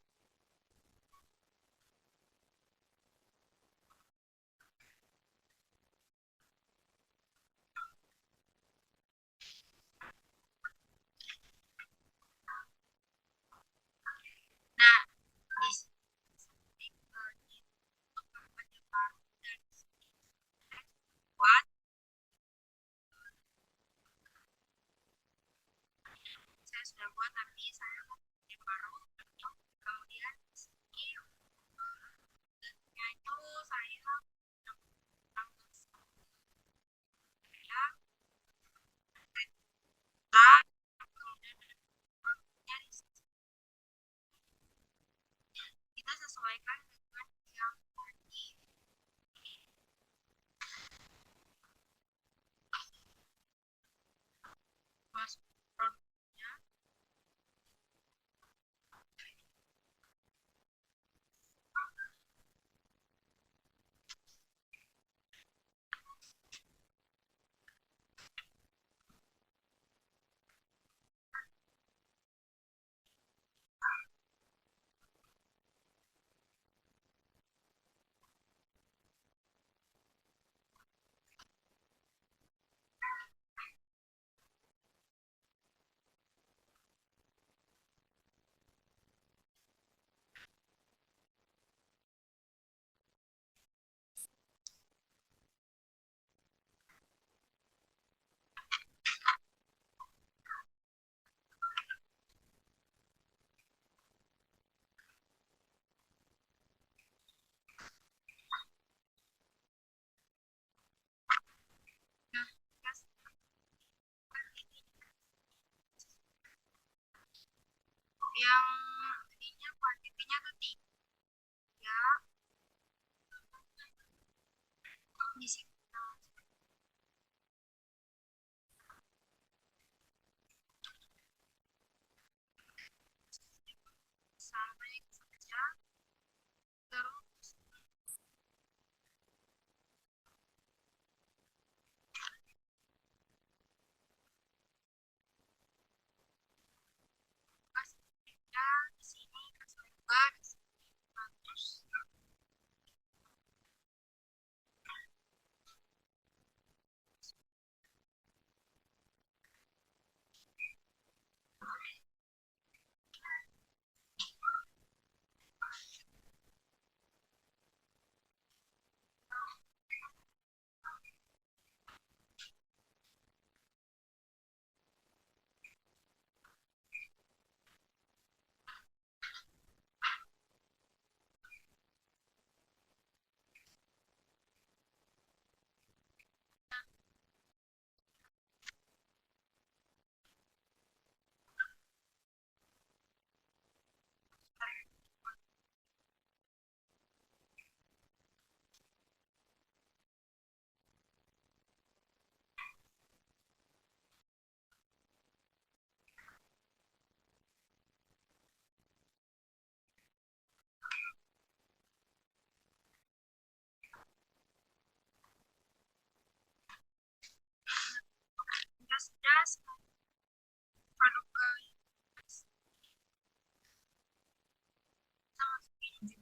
Nah, di sini untuk penyebar dan buat saya sudah buat, tapi saya mau bikin baru untuk kemudian di sini itu saya kita sesuaikan dengan yang tadi masuk produknya. Nah, yang ininya kuantitinya tuh 3 di sini. Sampai saja terus kasih saja di sini, kasih juga di sini 100. Das produk sama segini.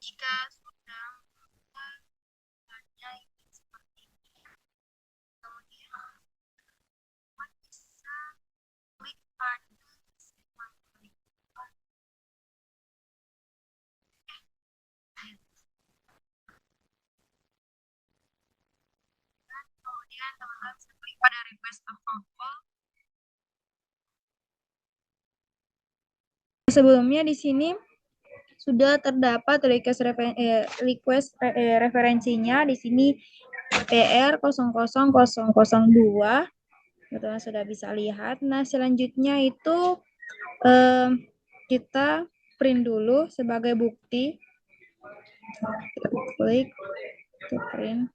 Jika sudah mempunyai seperti ini, kemudian teman bisa klik pada segmen berikut. Dan kemudian teman-teman bisa klik pada request approval. Sebelumnya di sini sudah terdapat referensinya di sini PR 00002. Teman-teman sudah bisa lihat. Nah, selanjutnya itu kita print dulu sebagai bukti. Kita klik to print.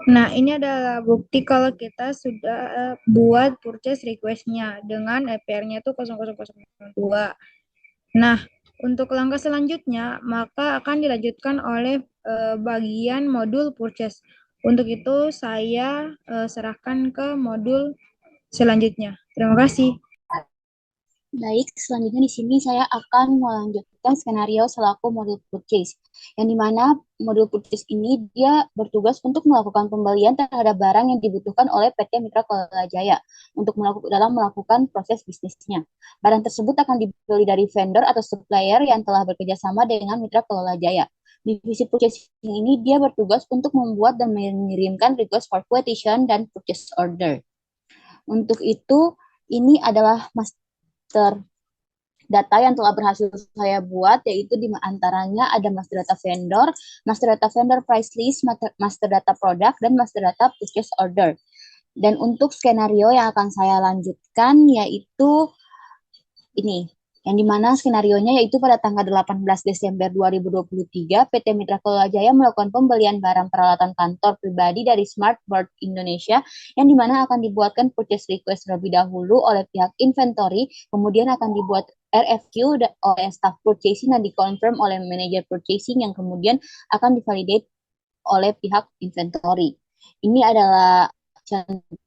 Nah, ini adalah bukti kalau kita sudah buat purchase request-nya dengan EPR-nya itu 0002. Nah, untuk langkah selanjutnya, maka akan dilanjutkan oleh bagian modul purchase. Untuk itu, saya serahkan ke modul selanjutnya. Terima kasih. Baik, selanjutnya di sini saya akan melanjutkan skenario selaku modul purchase, yang dimana modul purchase ini dia bertugas untuk melakukan pembelian terhadap barang yang dibutuhkan oleh PT Mitra Kelola Jaya untuk dalam melakukan proses bisnisnya. Barang tersebut akan dibeli dari vendor atau supplier yang telah bekerjasama dengan Mitra Kelola Jaya. Divisi purchasing ini dia bertugas untuk membuat dan mengirimkan request for quotation dan purchase order. Untuk itu, ini adalah data yang telah berhasil saya buat, yaitu di antaranya ada master data vendor price list, master data product, dan master data purchase order. Dan untuk skenario yang akan saya lanjutkan yaitu ini, yang dimana skenarionya yaitu pada tanggal 18 Desember 2023, PT Mitra Kelola Jaya melakukan pembelian barang peralatan kantor pribadi dari Smartboard Indonesia, yang dimana akan dibuatkan purchase request terlebih dahulu oleh pihak inventory, kemudian akan dibuat RFQ oleh staff purchasing dan dikonfirm oleh manajer purchasing, yang kemudian akan divalidate oleh pihak inventory. Ini adalah contoh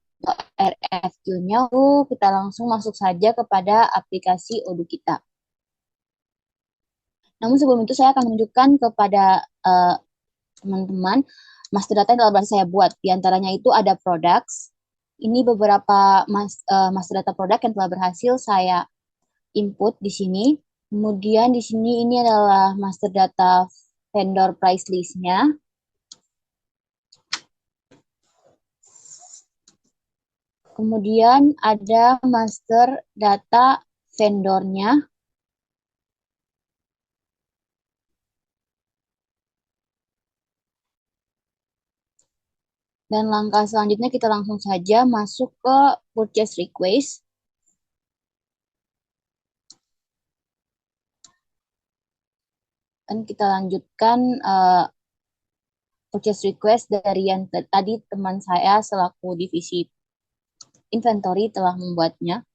RFQ-nya. Kita langsung masuk saja kepada aplikasi Odoo kita. Namun sebelum itu saya akan menunjukkan kepada teman-teman master data yang telah berhasil saya buat. Di antaranya itu ada products. Ini beberapa master data produk yang telah berhasil saya input di sini. Kemudian di sini ini adalah master data vendor price list-nya. Kemudian ada master data vendornya. Dan langkah selanjutnya kita langsung saja masuk ke purchase request. Dan kita lanjutkan purchase request dari yang tadi teman saya selaku divisi inventory telah membuatnya.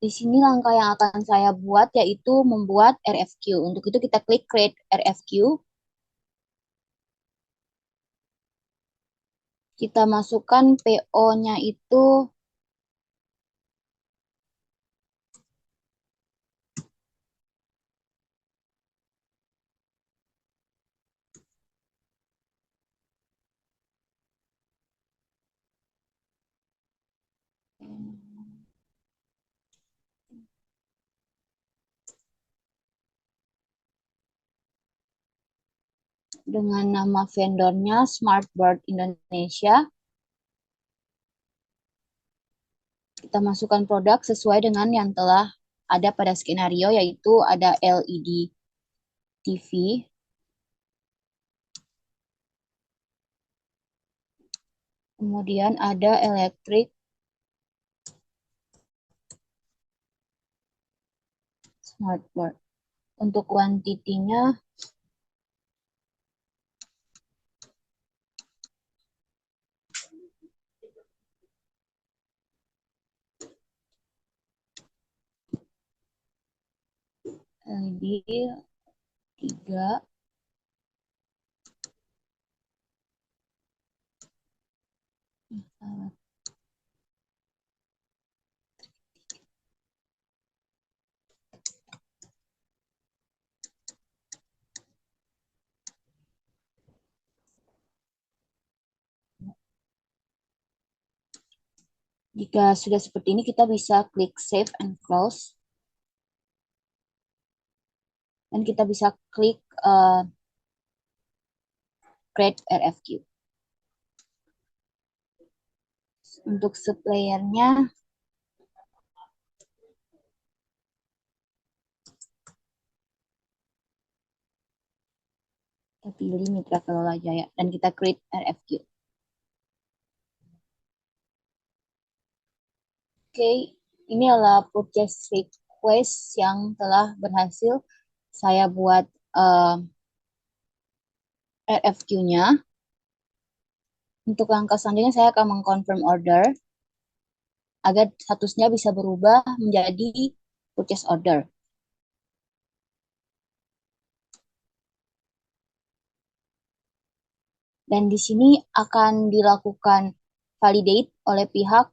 Di sini langkah yang akan saya buat yaitu membuat RFQ. Untuk itu kita klik Create RFQ. Kita masukkan PO-nya itu dengan nama vendornya Smartboard Indonesia. Kita masukkan produk sesuai dengan yang telah ada pada skenario, yaitu ada LED TV, kemudian ada elektrik, smartboard. Untuk kuantitinya LED 3, jika sudah seperti ini, kita bisa klik Save and Close. Dan kita bisa klik Create RFQ. Untuk suppliernya, kita pilih Mitra Kelola Jaya dan kita create RFQ. Oke, ini adalah purchase request yang telah berhasil saya buat RFQ-nya. Untuk langkah selanjutnya saya akan mengconfirm order agar statusnya bisa berubah menjadi purchase order. Dan di sini akan dilakukan validate oleh pihak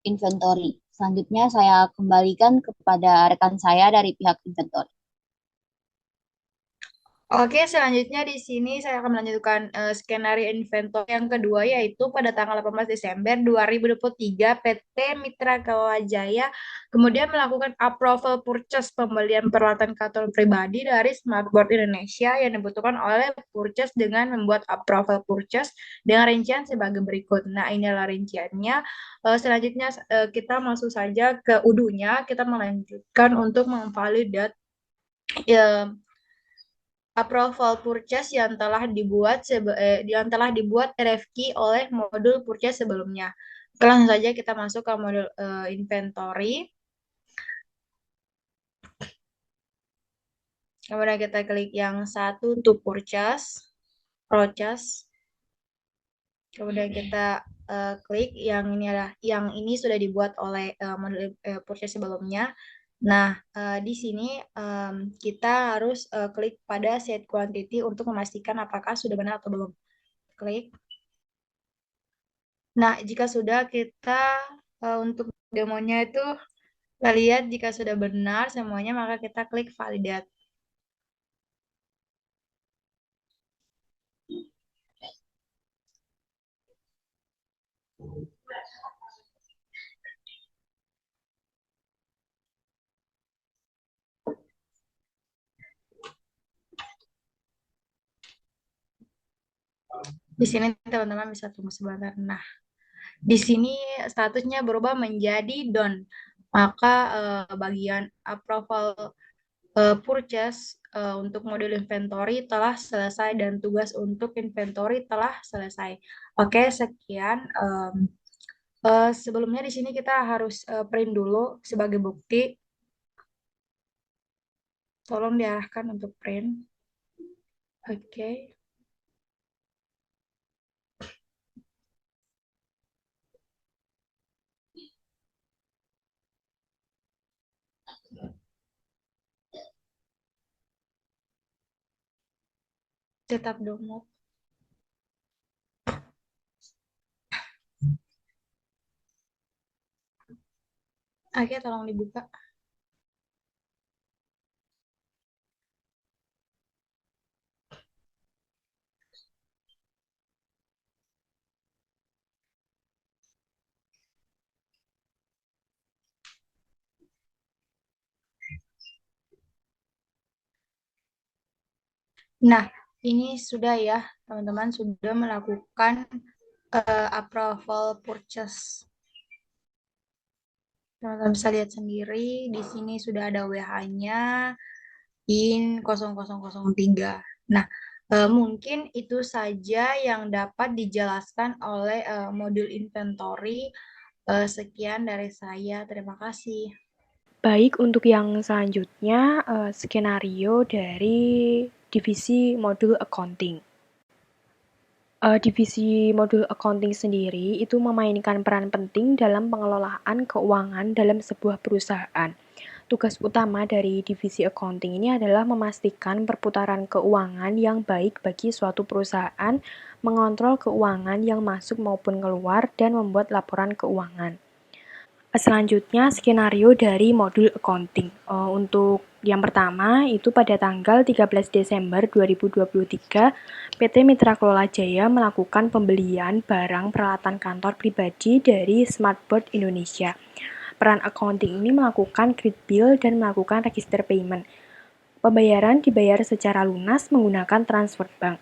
inventory. Selanjutnya saya kembalikan kepada rekan saya dari pihak inventory. Oke, selanjutnya di sini saya akan melanjutkan skenario inventory yang kedua, yaitu pada tanggal 18 Desember 2023 PT Mitra Kelola Jaya kemudian melakukan approval purchase pembelian peralatan kantor pribadi dari Smartboard Indonesia yang dibutuhkan oleh purchase dengan membuat approval purchase dengan rincian sebagai berikut. Nah, inilah rinciannya. Selanjutnya kita masuk saja ke UDU-nya, kita melanjutkan untuk memvalidate approval purchase yang telah dibuat RFQ oleh modul purchase sebelumnya. Langsung saja kita masuk ke modul inventory. Kemudian kita klik yang satu to purchase. Kemudian kita klik yang ini sudah dibuat oleh modul purchase sebelumnya. Nah, di sini kita harus klik pada set quantity untuk memastikan apakah sudah benar atau belum. Klik. Nah, jika sudah, kita untuk demonya itu kita lihat jika sudah benar semuanya, maka kita klik validate. Di sini teman-teman bisa tunggu sebentar. Nah, di sini statusnya berubah menjadi done. maka bagian approval purchase untuk modul inventory telah selesai dan tugas untuk inventory telah selesai. Oke, sekian. Sebelumnya di sini kita harus print dulu sebagai bukti. Tolong diarahkan untuk print. Oke. Tetap download. Oke, tolong dibuka. Nah, ini sudah ya, teman-teman sudah melakukan approval purchase. Teman-teman bisa lihat sendiri, di sini sudah ada WH-nya in 0003. Nah, mungkin itu saja yang dapat dijelaskan oleh modul inventory. Sekian dari saya, terima kasih. Baik, untuk yang selanjutnya, skenario dari divisi modul accounting. Divisi modul accounting sendiri itu memainkan peran penting dalam pengelolaan keuangan dalam sebuah perusahaan. Tugas utama dari divisi accounting ini adalah memastikan perputaran keuangan yang baik bagi suatu perusahaan, mengontrol keuangan yang masuk maupun keluar, dan membuat laporan keuangan. Selanjutnya, skenario dari modul accounting. Untuk yang pertama, itu pada tanggal 13 Desember 2023, PT Mitra Kelola Jaya melakukan pembelian barang peralatan kantor pribadi dari Smartboard Indonesia. Peran accounting ini melakukan create bill dan melakukan register payment. Pembayaran dibayar secara lunas menggunakan transfer bank.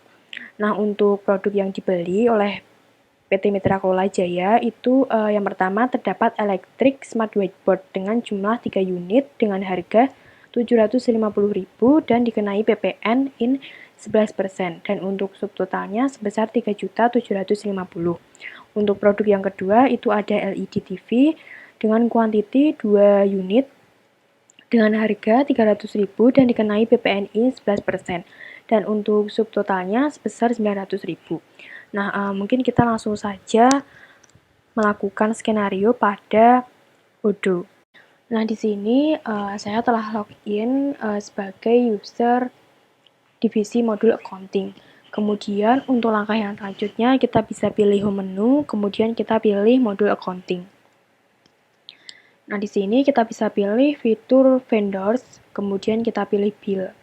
Nah, untuk produk yang dibeli oleh PT Mitra Kelola Jaya itu yang pertama terdapat electric smart whiteboard dengan jumlah 3 unit dengan harga 750.000 dan dikenai PPN in 11% dan untuk subtotalnya sebesar 3.750.000. Untuk produk yang kedua itu ada LED TV dengan kuantiti 2 unit dengan harga 300.000 dan dikenai PPN in 11% dan untuk subtotalnya sebesar 900.000. Nah, mungkin kita langsung saja melakukan skenario pada Odoo. Nah, di sini saya telah login sebagai user divisi modul accounting. Kemudian untuk langkah yang selanjutnya kita bisa pilih home menu, kemudian kita pilih modul accounting. Nah, di sini kita bisa pilih fitur vendors, kemudian kita pilih bill.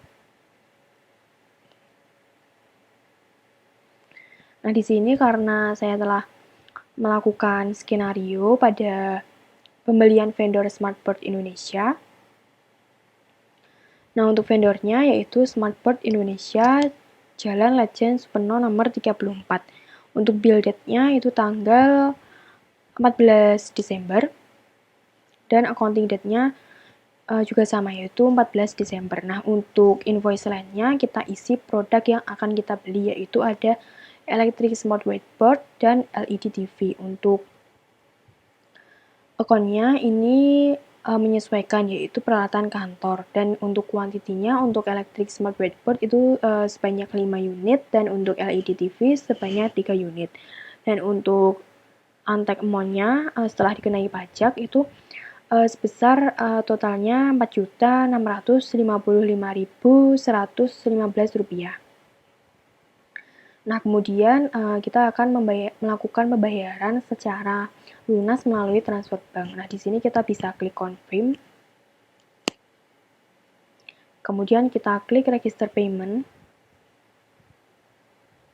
Nah, di sini karena saya telah melakukan skenario pada pembelian vendor Smartboard Indonesia. Nah, untuk vendornya yaitu Smartboard Indonesia, Jalan Lejen Supeno nomor 34. Untuk bill date-nya itu tanggal 14 Desember. Dan accounting date-nya juga sama, yaitu 14 Desember. Nah, untuk invoice line-nya kita isi produk yang akan kita beli, yaitu ada electric smart whiteboard dan LED TV. Untuk account-nya ini menyesuaikan, yaitu peralatan kantor. Dan untuk kuantitinya, untuk electric smart whiteboard itu sebanyak 5 unit, dan untuk LED TV sebanyak 3 unit. Dan untuk untagged amount-nya setelah dikenai pajak itu sebesar totalnya Rp4.655.115. Nah, kemudian kita akan melakukan pembayaran secara lunas melalui transfer bank. Nah, di sini kita bisa klik confirm. Kemudian kita klik register payment.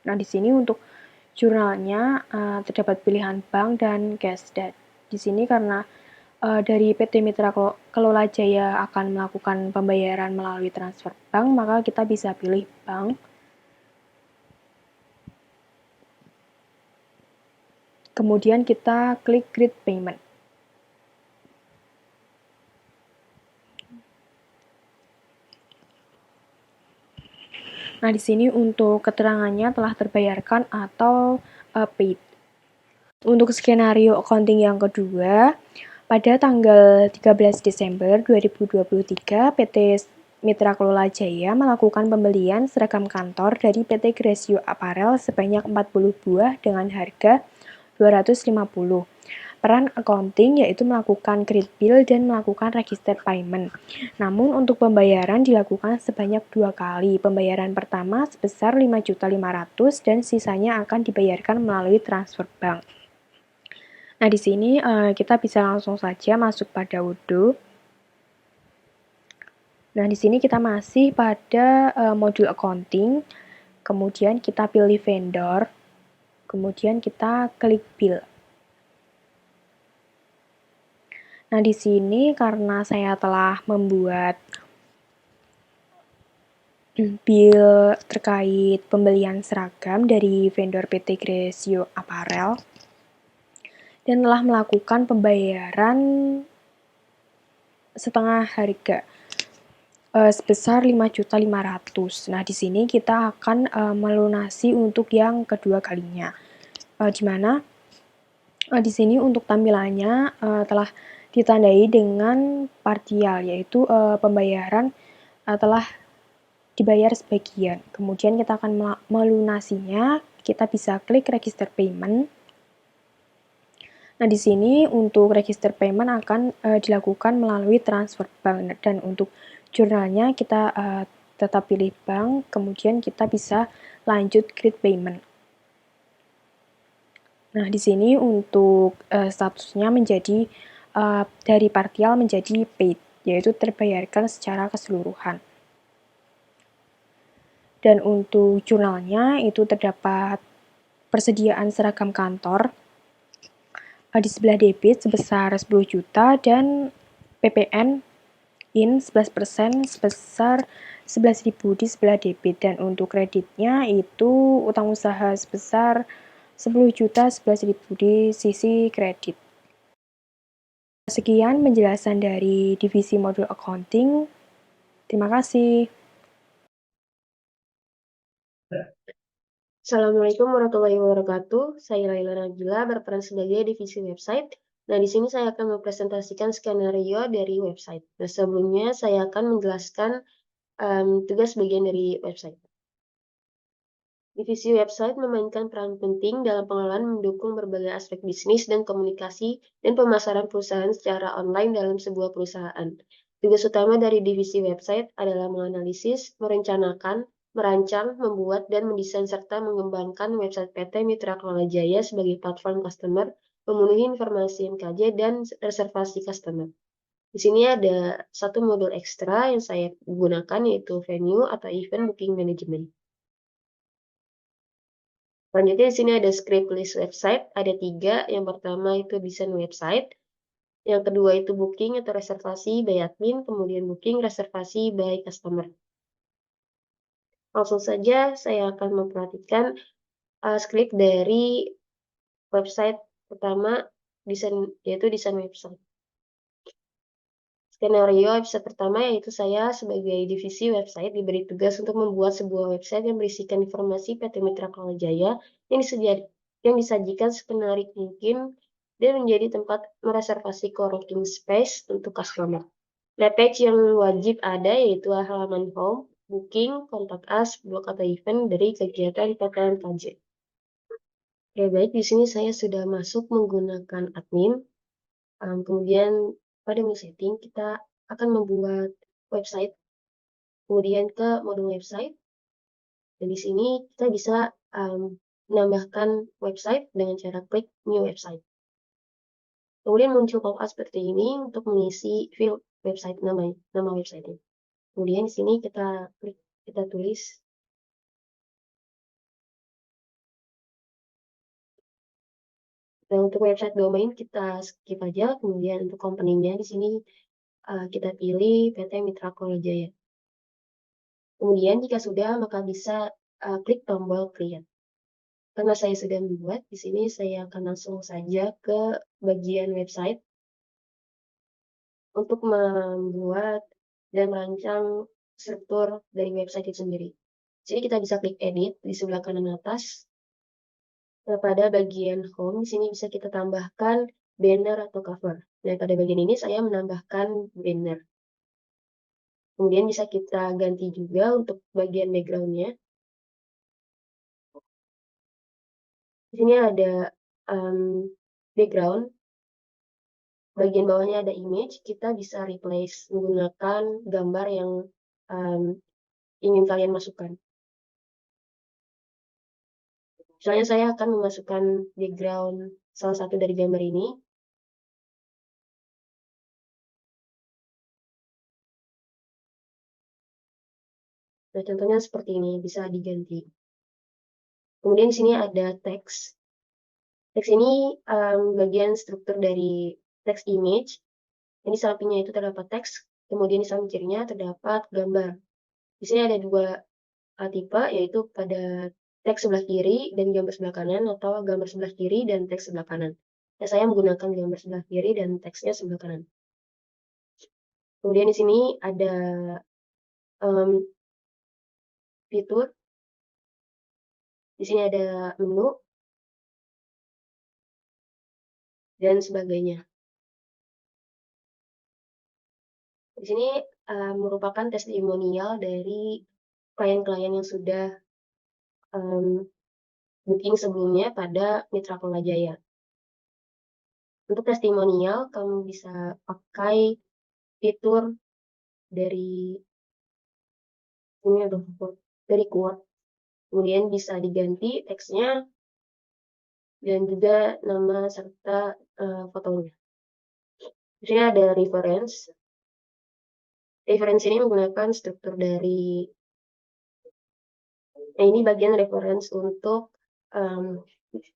Nah, di sini untuk jurnalnya terdapat pilihan bank dan cash. Di sini karena dari PT Mitra Kelola Jaya akan melakukan pembayaran melalui transfer bank, maka kita bisa pilih bank. Kemudian kita klik create payment. Nah, di sini untuk keterangannya telah terbayarkan atau paid. Untuk skenario accounting yang kedua, pada tanggal 13 Desember 2023, PT Mitra Kelola Jaya melakukan pembelian seragam kantor dari PT Gracio Apparel sebanyak 40 buah dengan harga 250. Peran accounting yaitu melakukan credit bill dan melakukan register payment. Namun untuk pembayaran dilakukan sebanyak 2 kali. Pembayaran pertama sebesar 5.500.000 dan sisanya akan dibayarkan melalui transfer bank. Nah, di sini kita bisa langsung saja masuk pada wudhu. Nah, di sini kita masih pada modul accounting. Kemudian kita pilih vendor. Kemudian kita klik bill. Nah, di sini karena saya telah membuat bill terkait pembelian seragam dari vendor PT Gracio Apparel dan telah melakukan pembayaran setengah harga sebesar 5.500.000. Nah, di sini kita akan melunasi untuk yang kedua kalinya. Di mana di sini untuk tampilannya telah ditandai dengan partial, yaitu pembayaran telah dibayar sebagian. Kemudian kita akan melunasinya, kita bisa klik register payment. Nah, di sini untuk register payment akan dilakukan melalui transfer bank, dan untuk jurnalnya kita tetap pilih bank, kemudian kita bisa lanjut create payment. Nah, di sini untuk statusnya menjadi dari partial menjadi paid, yaitu terbayarkan secara keseluruhan. Dan untuk jurnalnya itu terdapat persediaan seragam kantor di sebelah debit sebesar 10 juta dan PPN in 11% sebesar 11.000 di sebelah debit, dan untuk kreditnya itu utang usaha sebesar 10 juta 11.000 di sisi kredit. Sekian penjelasan dari divisi modul accounting. Terima kasih. Assalamualaikum warahmatullahi wabarakatuh. Saya Laila Nabila berperan sebagai divisi website. Nah, di sini saya akan mempresentasikan skenario dari website. Nah, sebelumnya saya akan menjelaskan tugas bagian dari website. Divisi website memainkan peran penting dalam pengelolaan mendukung berbagai aspek bisnis dan komunikasi dan pemasaran perusahaan secara online dalam sebuah perusahaan. Tugas utama dari divisi website adalah menganalisis, merencanakan, merancang, membuat, dan mendesain serta mengembangkan website PT Mitra Kelola Jaya sebagai platform customer, memenuhi informasi MKJ dan reservasi customer. Di sini ada satu modul ekstra yang saya gunakan, yaitu venue atau event booking management. Selanjutnya di sini ada script list website, ada 3. Yang pertama itu desain website, yang kedua itu booking atau reservasi by admin, kemudian booking reservasi by customer. Langsung saja saya akan memperhatikan script dari website pertama, yaitu desain website. Skenario episode pertama yaitu saya sebagai divisi website diberi tugas untuk membuat sebuah website yang berisikan informasi PT Mitra Kelola Jaya yang disajikan semenarik mungkin dan menjadi tempat mereservasi co-working space untuk customer. Web page yang wajib ada yaitu halaman home, booking, kontak us, blog atau event dari kegiatan PTMKJ. Oke, baik, di sini saya sudah masuk menggunakan admin. Kemudian pada menu setting kita akan membuat website, kemudian ke modul website, dan di sini kita bisa menambahkan website dengan cara klik new website. Kemudian muncul pop-up seperti ini untuk mengisi field website nama website ini. Kemudian di sini kita klik, kita tulis dan untuk website domain kita skip aja. Kemudian untuk company-nya di sini kita pilih PT Mitra Kelola Jaya. Kemudian jika sudah, maka bisa klik tombol create. Karena saya sudah membuat, di sini saya akan langsung saja ke bagian website untuk membuat dan merancang struktur dari website itu sendiri. Sini kita bisa klik edit di sebelah kanan atas. Nah, pada bagian home, di sini bisa kita tambahkan banner atau cover. Nah, pada bagian ini saya menambahkan banner. Kemudian bisa kita ganti juga untuk bagian background-nya. Di sini ada background. Bagian bawahnya ada image. Kita bisa replace menggunakan gambar yang ingin kalian masukkan. Misalnya saya akan memasukkan background salah satu dari gambar ini. Nah, contohnya seperti ini, bisa diganti. Kemudian di sini ada teks. Teks ini bagian struktur dari teks image. Ini sampingnya itu terdapat teks, kemudian di samping kirinya terdapat gambar. Di sini ada dua tipe, yaitu pada teks sebelah kiri dan gambar sebelah kanan, atau gambar sebelah kiri dan teks sebelah kanan. Nah, saya menggunakan gambar sebelah kiri dan teksnya sebelah kanan. Kemudian di sini ada fitur. Di sini ada menu dan sebagainya. Di sini merupakan testimonial dari klien-klien yang sudah booking sebelumnya pada Mitra Kola Jaya. Untuk testimonial, kamu bisa pakai fitur dari ini dari quote. Kemudian bisa diganti teksnya dan juga nama serta fotonya. Di sini ada reference. Reference ini menggunakan struktur dari ini bagian reference untuk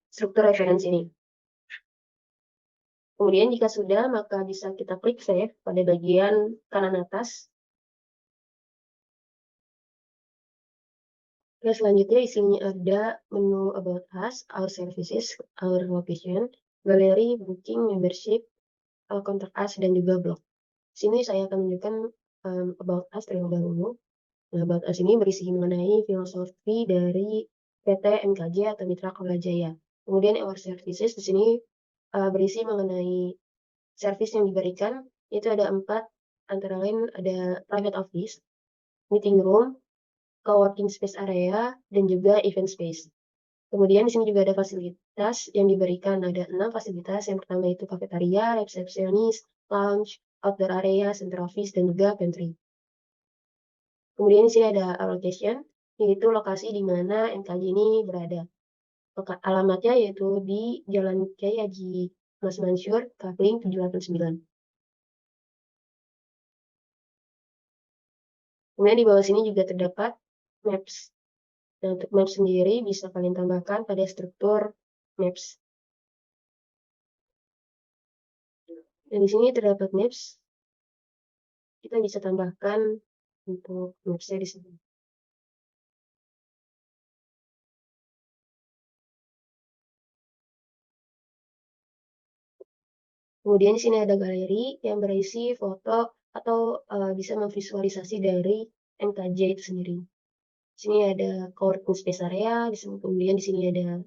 struktur reference ini. Kemudian jika sudah, maka bisa kita klik save pada bagian kanan atas. Oke, selanjutnya di sini ada menu About Us, Our Services, Our Location, Galeri, Booking, Membership, Contact Us, dan juga Blog. Di sini saya akan menunjukkan About Us terlebih dahulu. Nah, About Us ini berisi mengenai filosofi dari PT MKJ atau Mitra Kola Jaya. Kemudian Our Services di sini berisi mengenai service yang diberikan. Itu ada 4, antara lain ada private office, meeting room, co-working space area, dan juga event space. Kemudian di sini juga ada fasilitas yang diberikan. Ada 6 fasilitas. Yang pertama itu kafetaria, resepsionis, lounge, outdoor area, center office, dan juga pantry. Kemudian di sini ada location, yaitu lokasi di mana MKJ ini berada. Alamatnya yaitu di Jalan Kiai Haji Mas Mansur, Kapling 789. Kemudian di bawah sini juga terdapat maps. Nah, untuk maps sendiri bisa kalian tambahkan pada struktur maps. Dan di sini terdapat maps. Kita bisa tambahkan untuk maps-nya di sini. Kemudian di sini ada galeri yang berisi foto atau bisa memvisualisasi dari MKJ itu sendiri. Di sini ada co-working space area, kemudian di sini ada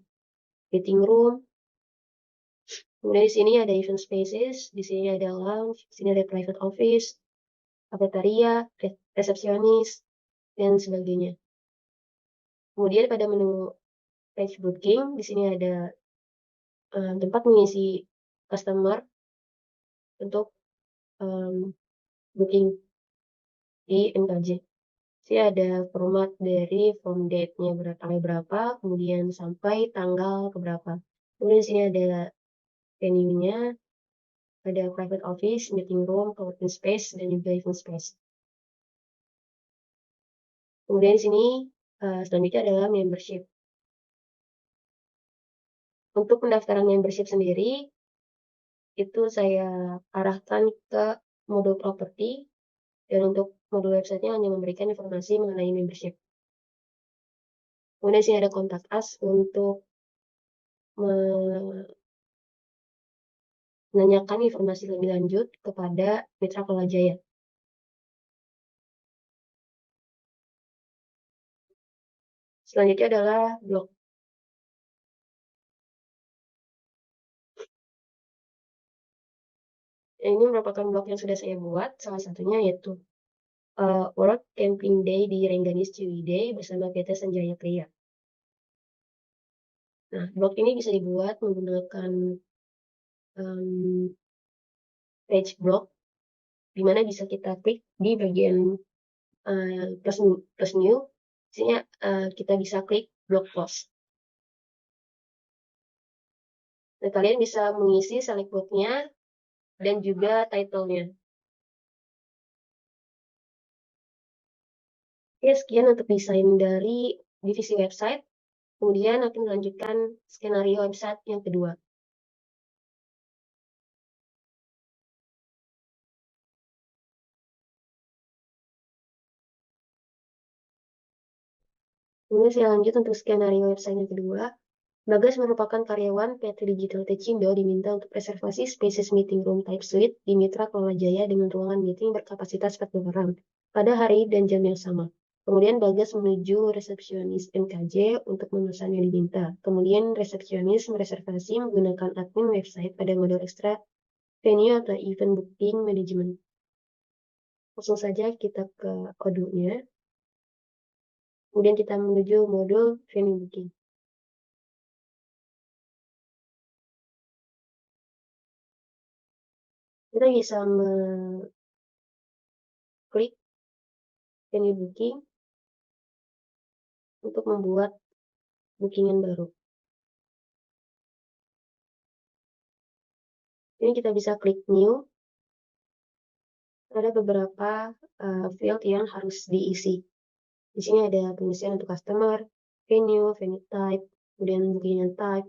meeting room, kemudian di sini ada event spaces, di sini ada lounge, di sini ada private office, kafetaria, resepsionis, dan sebagainya. Kemudian pada menu page booking, di sini ada tempat mengisi customer untuk booking di MKJ. Jadi ada format dari form date-nya tanggal berapa, kemudian sampai tanggal keberapa. Kemudian di sini ada venue-nya, ada private office, meeting room, co-working space, dan juga event space. Kemudian di sini selanjutnya adalah membership. Untuk pendaftaran membership sendiri, itu saya arahkan ke modul properti, dan untuk modul website-nya hanya memberikan informasi mengenai membership. Kemudian di sini ada kontak us untuk menanyakan informasi lebih lanjut kepada Mitra Kola Jaya. Selanjutnya adalah blog. Ini merupakan blog yang sudah saya buat, salah satunya yaitu World Camping Day di Rengganis Ciwidey bersama PT Sanjaya Kriya. Nah, blog ini bisa dibuat menggunakan page blog, di mana bisa kita klik di bagian plus new, sehingga kita bisa klik blog post. Nah, kalian bisa mengisi select blognya dan juga title-nya. Oke, sekian untuk desain dari divisi website. Kemudian akan melanjutkan skenario website yang kedua. Kemudian saya lanjut untuk skenario website yang kedua. Bagas merupakan karyawan PT Digital Tecindo diminta untuk reservasi spesies meeting room type suite di Mitra Kelola Jaya dengan ruangan meeting berkapasitas 40 orang pada hari dan jam yang sama. Kemudian Bagas menuju resepsionis NKJ untuk memesan yang diminta. Kemudian resepsionis mereservasi menggunakan admin website pada modul ekstra venue atau event booking management. Langsung saja kita ke Odoo-nya. Kemudian kita menuju modul venue booking. Kita bisa mengklik venue booking untuk membuat bookingan baru. Ini kita bisa klik new. Ada beberapa field yang harus diisi. Di sini ada pengisian untuk customer, venue type, kemudian bookingan type,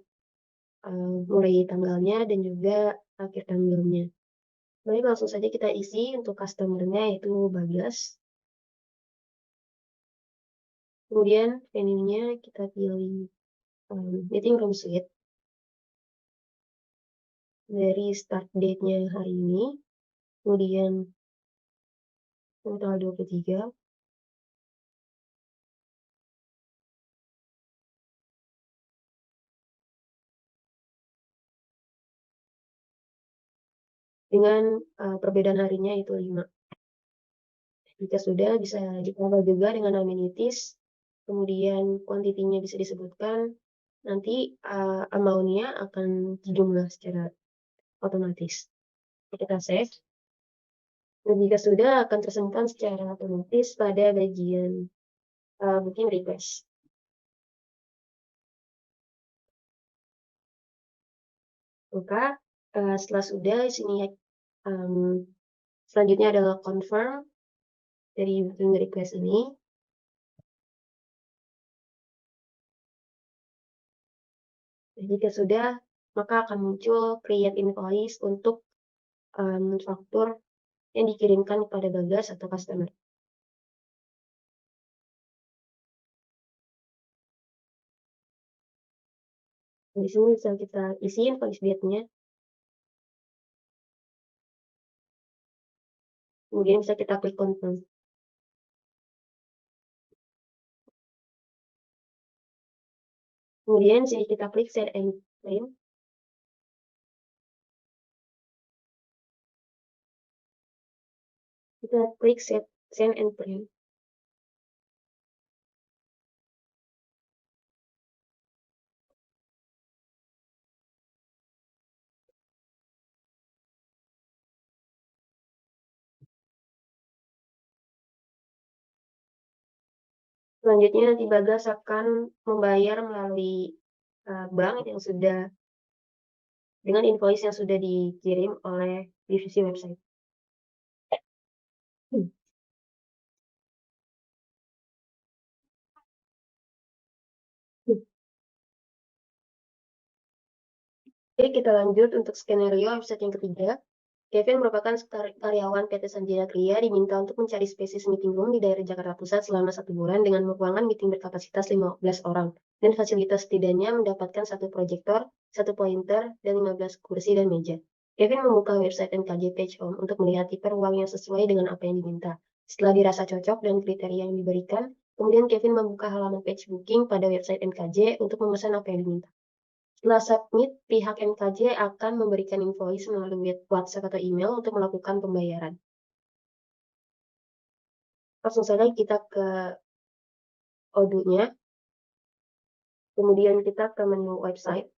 mulai tanggalnya dan juga akhir tanggalnya. Baik, langsung saja kita isi untuk customer-nya yaitu Bagas. Kemudian venue-nya kita pilih meeting room suite. Dari start date-nya hari ini, kemudian tanggal 23, dengan perbedaan harinya itu 5. Jika sudah, bisa ditambah juga dengan amenities, kemudian kuantitinya bisa disebutkan, nanti amount-nya akan dijumlah secara otomatis. Kita save. Dan jika sudah, akan tersimpan secara otomatis pada bagian booking request. Maka setelah sudah, di sini selanjutnya adalah confirm dari booking request ini. Jika sudah, maka akan muncul create invoice untuk faktur yang dikirimkan kepada Bagas atau customer. Di sini bisa kita isi invoice date-nya. Kemudian bisa kita klik confirm. Kemudian sini kita klik send and print. Kita klik send and print. Selanjutnya nanti Bagas akan membayar melalui bank yang sudah dengan invoice yang sudah dikirim oleh divisi website. Oke, kita lanjut untuk skenario website yang ketiga. Kevin merupakan karyawan PT Sanjaya Kriya diminta untuk mencari spesies meeting room di daerah Jakarta Pusat selama 1 bulan dengan ruangan meeting berkapasitas 15 orang dan fasilitas setidaknya mendapatkan 1 proyektor, 1 pointer, dan 15 kursi dan meja. Kevin membuka website NKJ Page Home untuk melihat tipe ruang yang sesuai dengan apa yang diminta. Setelah dirasa cocok dan kriteria yang diberikan, Kemudian Kevin membuka halaman page booking pada website NKJ untuk memesan apa yang diminta. Setelah submit, pihak NKJ akan memberikan invoice melalui WhatsApp atau email untuk melakukan pembayaran. Langsung saja kita ke Odoo-nya, kemudian kita ke menu website.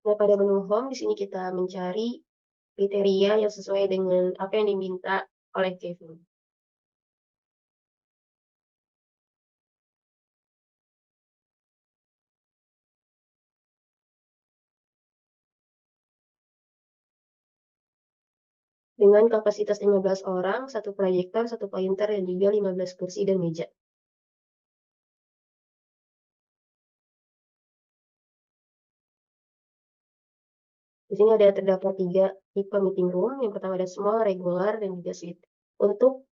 Nah, pada menu home, di sini kita mencari kriteria yang sesuai dengan apa yang diminta oleh Kevin. Dengan kapasitas 15 orang, 1 proyektor, 1 pointer, dan juga 15 kursi dan meja. Di sini terdapat 3 tipe meeting room. Yang pertama ada small, regular, dan juga suite. Untuk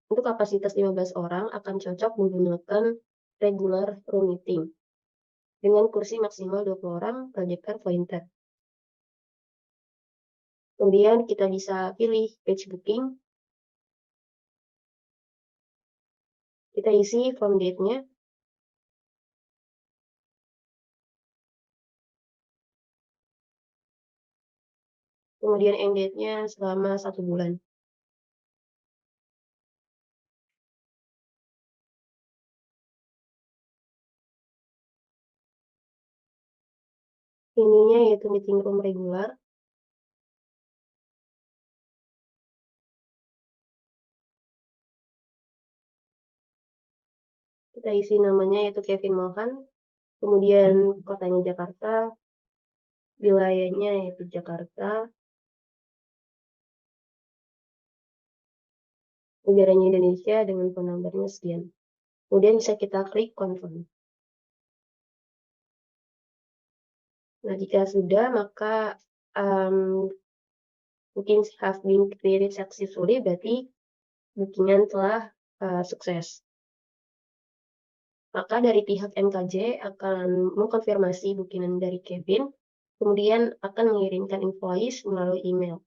untuk kapasitas 15 orang akan cocok menggunakan regular room meeting dengan kursi maksimal 20 orang, proyektor, pointer. Kemudian kita bisa pilih page booking. Kita isi form date-nya. Kemudian end date-nya selama 1 bulan. Ininya yaitu meeting room regular. Kita isi namanya yaitu Kevin Mohan. Kemudian kotanya Jakarta. Wilayahnya yaitu Jakarta. Negaranya Indonesia dengan phone number-nya sekian. Kemudian bisa kita klik confirm. Nah, jika sudah, maka bookings have been created successfully, berarti bookingan telah sukses. Maka dari pihak NKJ akan mengkonfirmasi bookingan dari Kevin, kemudian akan mengirimkan invoice melalui email.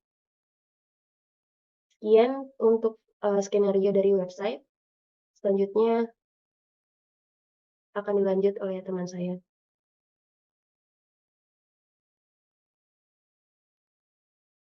Sekian untuk skenario dari website. Selanjutnya akan dilanjut oleh teman saya.